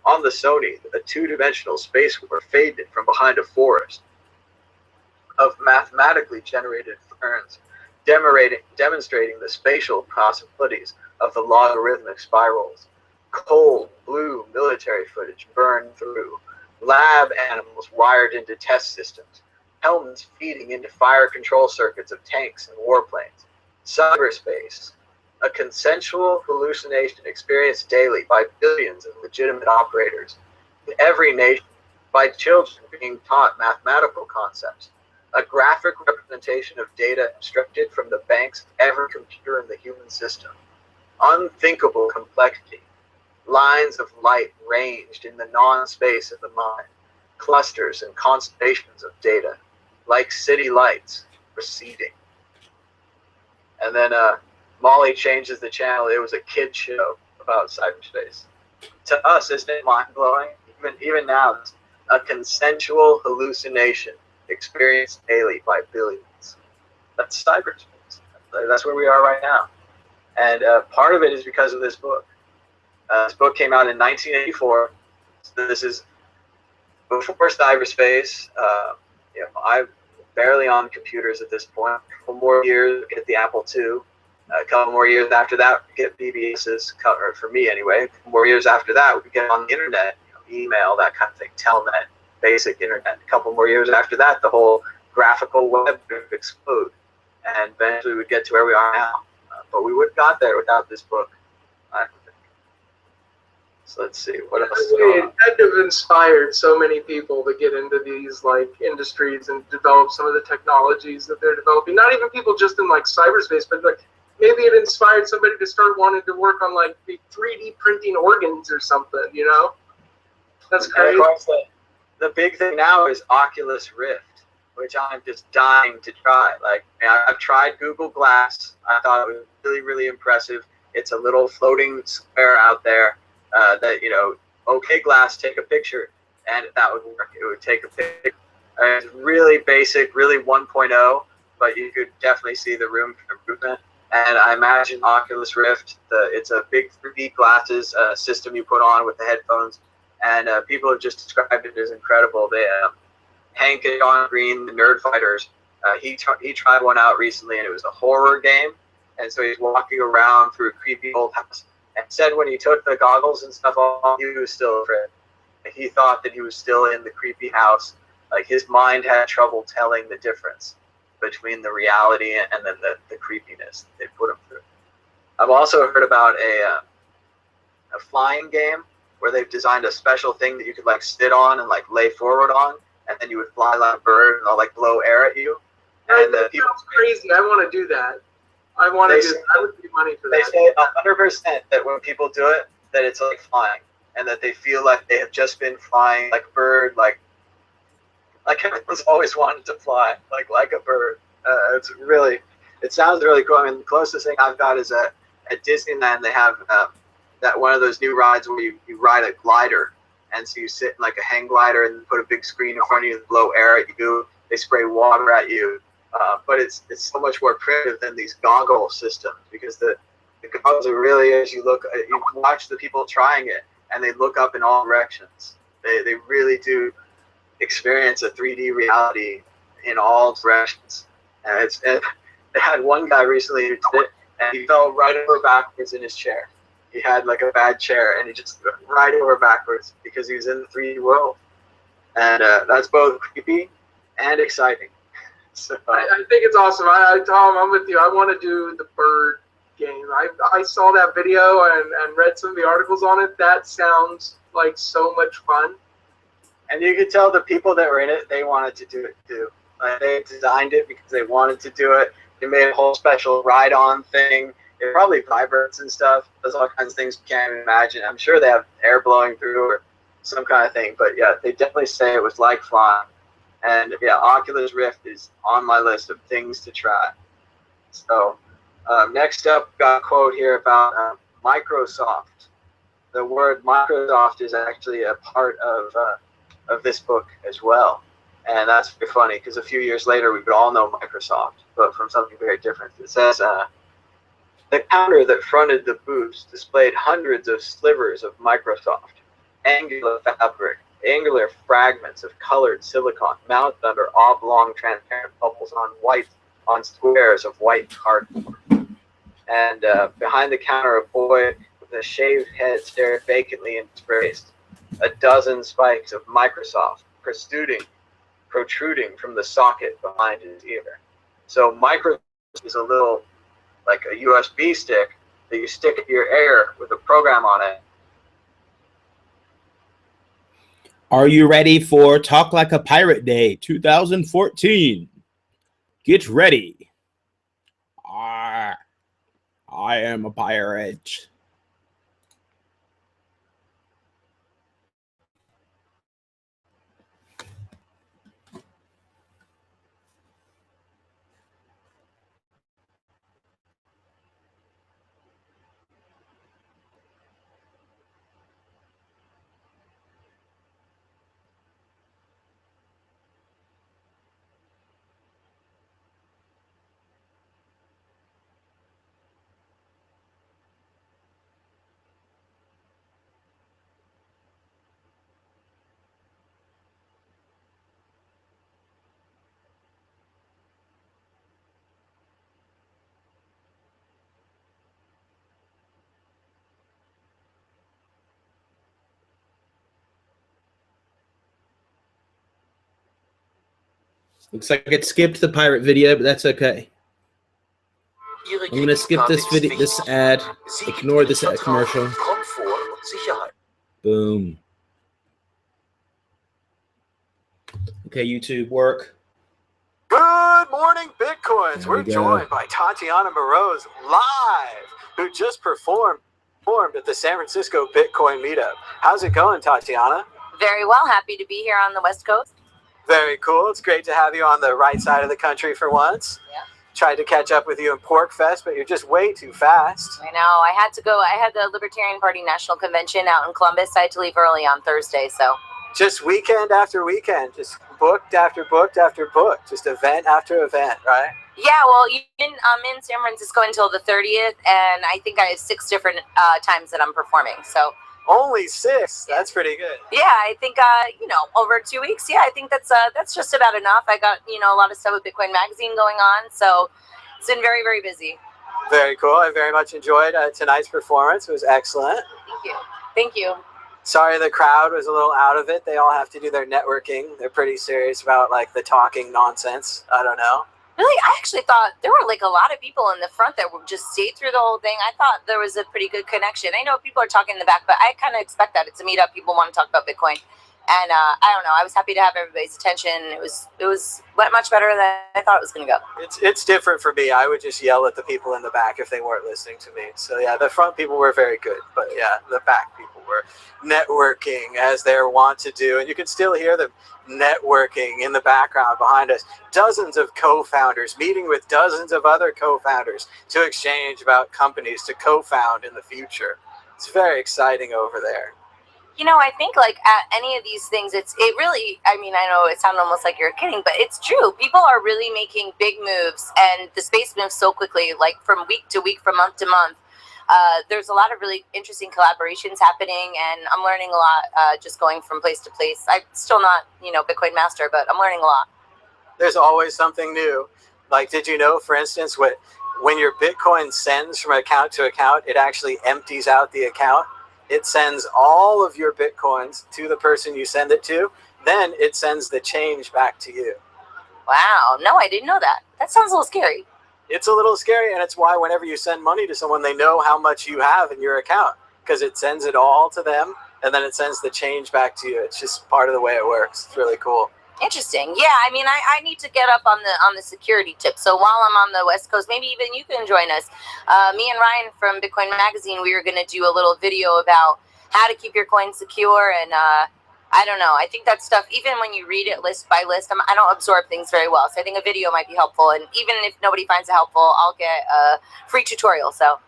[SPEAKER 8] On the Sony, a two-dimensional space war faded from behind a forest of mathematically generated ferns, demonstrating the spatial possibilities of the logarithmic spirals. Cold, blue military footage burned through, lab animals wired into test systems, helmets feeding into fire control circuits of tanks and warplanes. Cyberspace, a consensual hallucination experienced daily by billions of legitimate operators in every nation, by children being taught mathematical concepts, a graphic representation of data extracted from the banks of every computer in the human system, unthinkable complexity, lines of light ranged in the non-space of the mind, clusters and constellations of data, like city lights receding. And then Molly changes the channel. It was a kid show about cyberspace. To us, isn't it mind-blowing? Even now, it's a consensual hallucination experienced daily by billions. That's cyberspace. That's where we are right now. And part of it is because of this book. This book came out in 1984. So this is before cyberspace. You know, I'm barely on computers at this point. A couple more years, get the Apple II. A couple more years after that, we get BBS's, or for me anyway. A couple more years after that, we get on the internet, you know, email, that kind of thing, telnet, basic internet. A couple more years after that, the whole graphical web would explode, and eventually we'd get to where we are now. But we wouldn't got there without this book, I don't think. So let's see, what else is going on?
[SPEAKER 9] It had to have inspired so many people to get into these like industries and develop some of the technologies that they're developing. Not even people just in like cyberspace, but like maybe it inspired somebody to start wanting to work on like the 3D printing organs or something, you know? That's crazy.
[SPEAKER 8] And of course, the big thing now is Oculus Rift, which I'm just dying to try. Like, I've tried Google Glass. I thought it was really, really impressive. It's a little floating square out there that, you know, okay, Glass, take a picture, and that would work. It would take a picture. It's really basic, really 1.0, but you could definitely see the room for improvement. And I imagine Oculus Rift, it's a big 3D glasses system you put on with the headphones, and people have just described it as incredible. They Hank and John Green, the Nerd Fighters, he tried one out recently, and it was a horror game. And so he's walking around through a creepy old house, and said when he took the goggles and stuff off, he was still afraid. He thought that he was still in the creepy house. Like, his mind had trouble telling the difference between the reality and then the creepiness they put him through. I've also heard about a flying game where they've designed a special thing that you could like sit on and like lay forward on, and then you would fly like a bird and they'll like blow air at you. And
[SPEAKER 9] that sounds crazy. I want to do that. I want to do that. I would pay money for that.
[SPEAKER 8] They say 100% that when people do it, that it's like flying, and that they feel like they have just been flying like a bird, like everyone's always wanted to fly, like a bird. It sounds really cool. I mean, the closest thing I've got is at Disneyland. They have that one of those new rides where you ride a glider, and so you sit in like a hang glider and put a big screen in front of you to blow air at you. They spray water at you, but it's so much more primitive than these goggle systems, because the goggles are really, as you watch the people trying it, and they look up in all directions. They really do experience a 3D reality in all directions. And they had one guy recently who did it, and he fell right over backwards in his chair. He had like a bad chair, and he just went right over backwards because he was in the 3D world. And that's both creepy and exciting. So
[SPEAKER 9] I think it's awesome. Tom, I'm with you. I want to do the bird game. I saw that video and read some of the articles on it. That sounds like so much fun.
[SPEAKER 8] And you could tell the people that were in it, they wanted to do it too. Like, they designed it because they wanted to do it. They made a whole special ride-on thing. It probably vibrates and stuff. There's all kinds of things you can't even imagine. I'm sure they have air blowing through or some kind of thing. But yeah, they definitely say it was like flying. And yeah, Oculus Rift is on my list of things to try. So next up, got a quote here about Microsoft. The word Microsoft is actually a part of this book as well. And that's very funny because a few years later, we would all know Microsoft, but from something very different. It says, the counter that fronted the booths displayed hundreds of slivers of Microsoft, angular fabric, angular fragments of colored silicon mounted under oblong transparent bubbles on squares of white cardboard. And behind the counter, a boy with a shaved head stared vacantly into space. A dozen spikes of Microsoft protruding from the socket behind his ear. So Microsoft is a little, like a USB stick that you stick in your ear with a program on it.
[SPEAKER 7] Are you ready for Talk Like a Pirate Day 2014? Get ready. I am a pirate. Looks like it skipped the pirate video, but that's okay. I'm going to skip this video, this ad. Ignore this ad commercial. Boom. Okay, YouTube, work.
[SPEAKER 8] Good morning, Bitcoins. We're joined by Tatiana Moroz live, who just performed at the San Francisco Bitcoin meetup. How's it going, Tatiana?
[SPEAKER 10] Very well. Happy to be here on the West Coast.
[SPEAKER 8] Very cool. It's great to have you on the right side of the country for once.
[SPEAKER 10] Yeah.
[SPEAKER 8] Tried to catch up with you in Pork Fest, but you're just way too fast.
[SPEAKER 10] I know. I had to go. I had the Libertarian Party National Convention out in Columbus. I had to leave early on Thursday, so.
[SPEAKER 8] Just weekend after weekend, just booked after booked after booked, just event after event, right?
[SPEAKER 10] Yeah, well, I'm in San Francisco until the 30th, and I think I have 6 different times that I'm performing, so.
[SPEAKER 8] Only 6? That's pretty good.
[SPEAKER 10] Yeah, I think, over 2 weeks, yeah, I think that's just about enough. I got, a lot of stuff with Bitcoin Magazine going on, so it's been very, very busy.
[SPEAKER 8] Very cool. I very much enjoyed tonight's performance. It was excellent.
[SPEAKER 10] Thank you. Thank you.
[SPEAKER 8] Sorry the crowd was a little out of it. They all have to do their networking. They're pretty serious about, the talking nonsense. I don't know.
[SPEAKER 10] Really, I actually thought there were a lot of people in the front that would just stay through the whole thing. I thought there was a pretty good connection. I know people are talking in the back, but I kind of expect that. It's a meetup. People want to talk about Bitcoin. And I don't know. I was happy to have everybody's attention. It went much better than I thought it was going to go.
[SPEAKER 8] It's different for me. I would just yell at the people in the back if they weren't listening to me. So yeah, the front people were very good, but yeah, the back people were networking as they're wont to do, and you can still hear them networking in the background behind us. Dozens of co-founders meeting with dozens of other co-founders to exchange about companies to co-found in the future. It's very exciting over there.
[SPEAKER 10] I think at any of these things, it really, I know it sounds almost like you're kidding, but it's true. People are really making big moves, and the space moves so quickly, from week to week, from month to month. There's a lot of really interesting collaborations happening, and I'm learning a lot just going from place to place. I'm still not, Bitcoin master, but I'm learning a lot.
[SPEAKER 8] There's always something new. Did you know, for instance, when your Bitcoin sends from account to account, it actually empties out the account? It sends all of your Bitcoins to the person you send it to. Then it sends the change back to you.
[SPEAKER 10] Wow. No, I didn't know that. That sounds a little scary.
[SPEAKER 8] It's a little scary, and it's why whenever you send money to someone, they know how much you have in your account.
[SPEAKER 11] because it sends it all to them, and then it sends the change back to you. It's just part of the way it works. It's really cool.
[SPEAKER 10] Interesting. Yeah, I mean, I need to get up on the security tip. So while I'm on the West Coast, maybe even you can join us. Me and Ryan from Bitcoin Magazine, we were going to do a little video about how to keep your coins secure. And I don't know. I think that stuff, even when you read it list by list, I don't absorb things very well. So I think a video might be helpful. And even if nobody finds it helpful, I'll get a free tutorial. So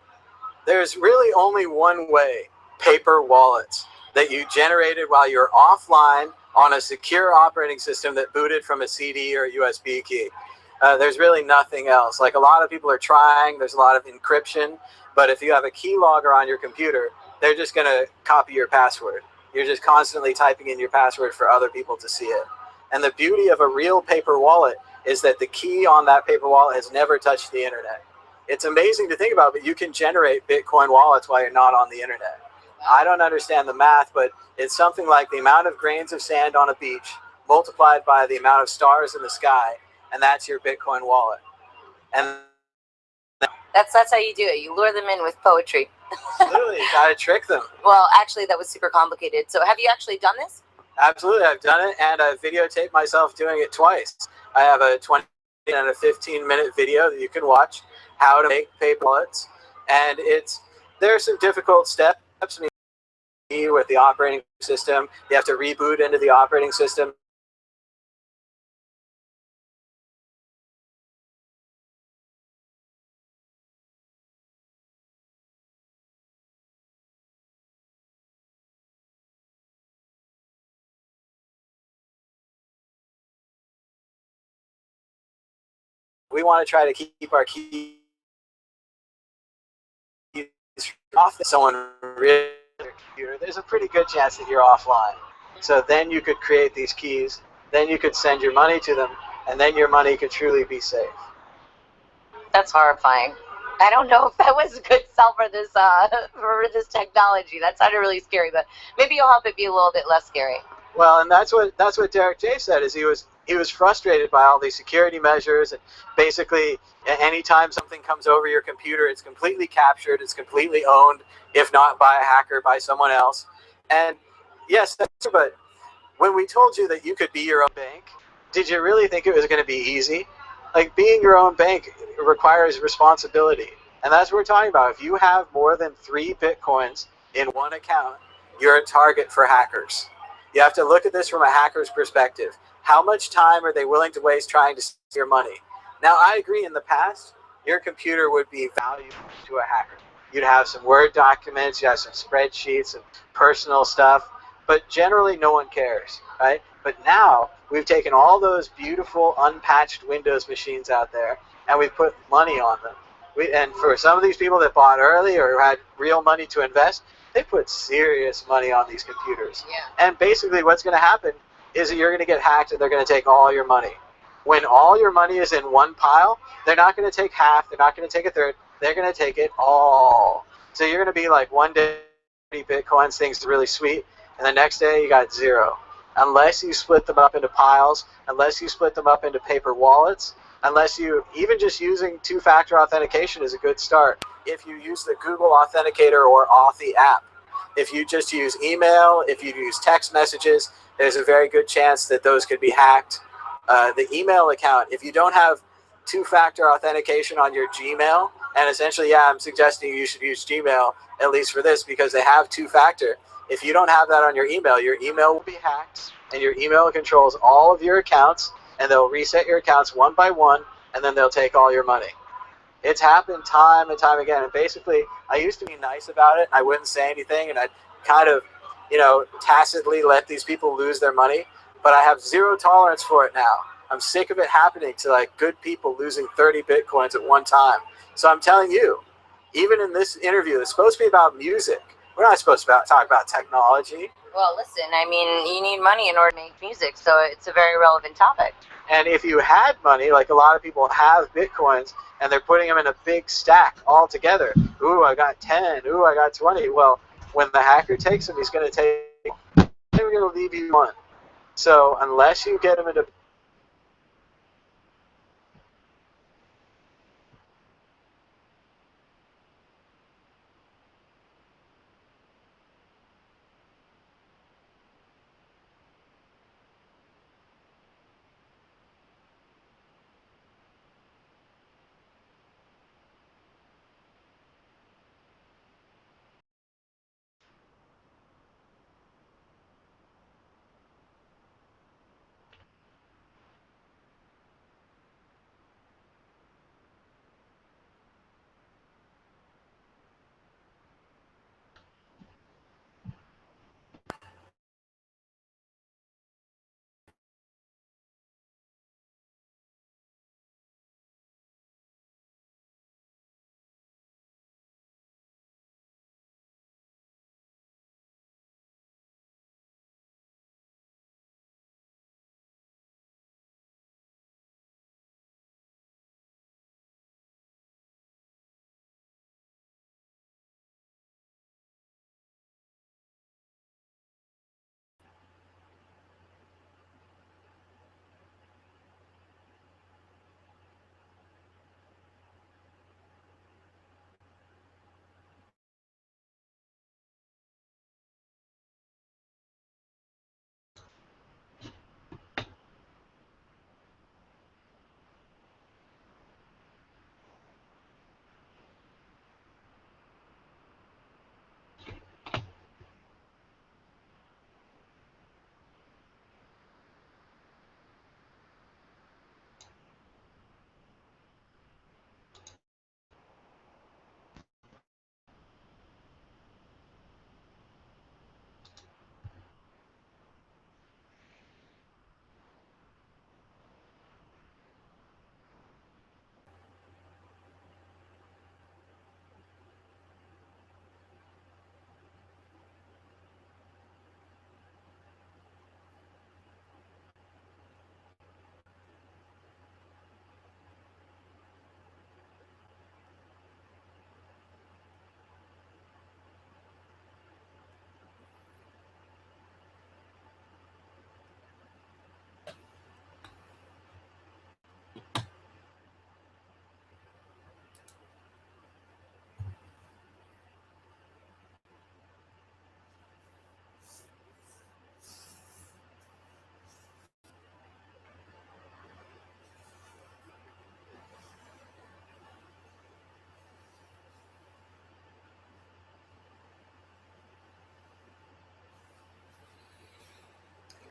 [SPEAKER 11] there's really only one way: paper wallets that you generated while you're offline on a secure operating system that booted from a CD or a USB key. There's really nothing else. Like, a lot of people are trying, there's a lot of encryption, but if you have a keylogger on your computer, they're just gonna copy your password. You're just constantly typing in your password for other people to see it. And the beauty of a real paper wallet is that the key on that paper wallet has never touched the internet. It's amazing to think about, but you can generate Bitcoin wallets while you're not on the internet. I don't understand the math, but it's something like the amount of grains of sand on a beach multiplied by the amount of stars in the sky, and that's your Bitcoin wallet. And
[SPEAKER 10] that's how you do it. You lure them in with poetry.
[SPEAKER 11] Literally, you gotta trick them.
[SPEAKER 10] Well, actually, that was super complicated. So have you actually done this?
[SPEAKER 11] Absolutely, I've done it, and I've videotaped myself doing it twice. I have a 20 and a 15-minute video that you can watch, how to make paper wallets, and there are some difficult steps. With the operating system, you have to reboot into the operating system. We want to try to keep our keys off someone really computer. There's a pretty good chance that you're offline. So then you could create these keys, then you could send your money to them, and then your money could truly be safe.
[SPEAKER 10] That's horrifying. I don't know if that was a good sell for this technology. That sounded really scary, but maybe you'll help it be a little bit less scary.
[SPEAKER 11] Well, and that's what Derek J said, is he was frustrated by all these security measures, and basically anytime something comes over your computer, it's completely captured, it's completely owned, if not by a hacker, by someone else. And yes, that's true, but when we told you that you could be your own bank, did you really think it was going to be easy? Like, being your own bank requires responsibility. And that's what we're talking about. If you have more than 3 Bitcoins in one account, you're a target for hackers. You have to look at this from a hacker's perspective. How much time are they willing to waste trying to steal your money? Now, I agree, in the past, your computer would be valuable to a hacker. You'd have some Word documents, you'd have some spreadsheets, some personal stuff, but generally no one cares, right? But now, we've taken all those beautiful unpatched Windows machines out there, and we've put money on them. And for some of these people that bought early or had real money to invest, they put serious money on these computers.
[SPEAKER 10] Yeah.
[SPEAKER 11] And basically what's going to happen is that you're going to get hacked and they're going to take all your money. When all your money is in one pile, they're not going to take half, they're not going to take a third, they're going to take it all. So you're going to be like, one day 30 Bitcoins, things are really sweet, and the next day you got 0. Unless you split them up into piles, unless you split them up into paper wallets, unless you, even just using 2-factor authentication is a good start. If you use the Google Authenticator or Authy app, if you just use email, if you use text messages, there's a very good chance that those could be hacked. The email account, if you don't have 2-factor authentication on your Gmail, and essentially, yeah, I'm suggesting you should use Gmail, at least for this, because they have 2-factor. If you don't have that on your email will be hacked, and your email controls all of your accounts, and they'll reset your accounts one by one, and then they'll take all your money. It's happened time and time again, and basically, I used to be nice about it, I wouldn't say anything, and I'd kind of, tacitly let these people lose their money, but I have zero tolerance for it now. I'm sick of it happening to, like, good people losing 30 Bitcoins at one time. So I'm telling you, even in this interview, it's supposed to be about music. We're not supposed to talk about technology.
[SPEAKER 10] Well, listen, I mean, you need money in order to make music, so it's a very relevant topic.
[SPEAKER 11] And if you had money, like a lot of people have Bitcoins, and they're putting them in a big stack all together. Ooh, I got 10. Ooh, I got 20. Well, when the hacker takes them, he's going to take, they're going to leave you 1. So unless you get them into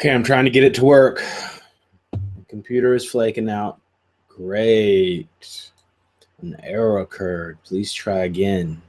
[SPEAKER 7] Okay, I'm trying to get it to work. The computer is flaking out. Great. An error occurred. Please try again.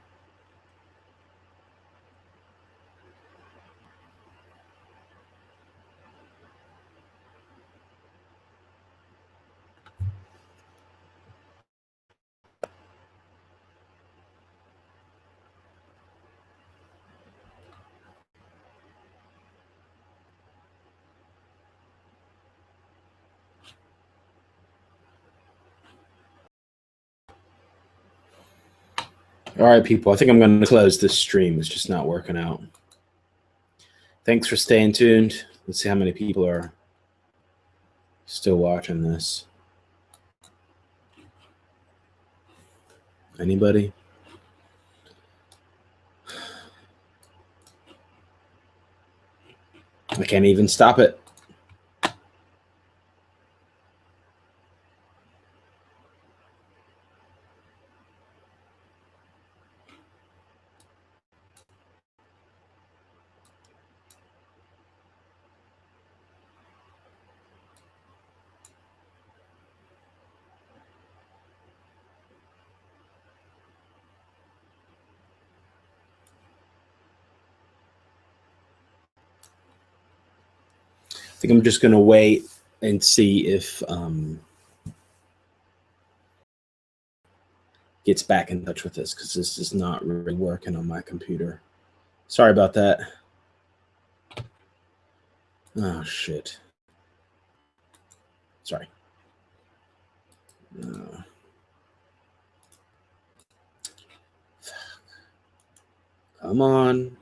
[SPEAKER 7] All right, people, I think I'm going to close this stream. It's just not working out. Thanks for staying tuned. Let's see how many people are still watching this. Anybody? I can't even stop it. I think I'm just going to wait and see if gets back in touch with us, because this is not really working on my computer. Sorry about that. Oh, shit. Sorry. Come on.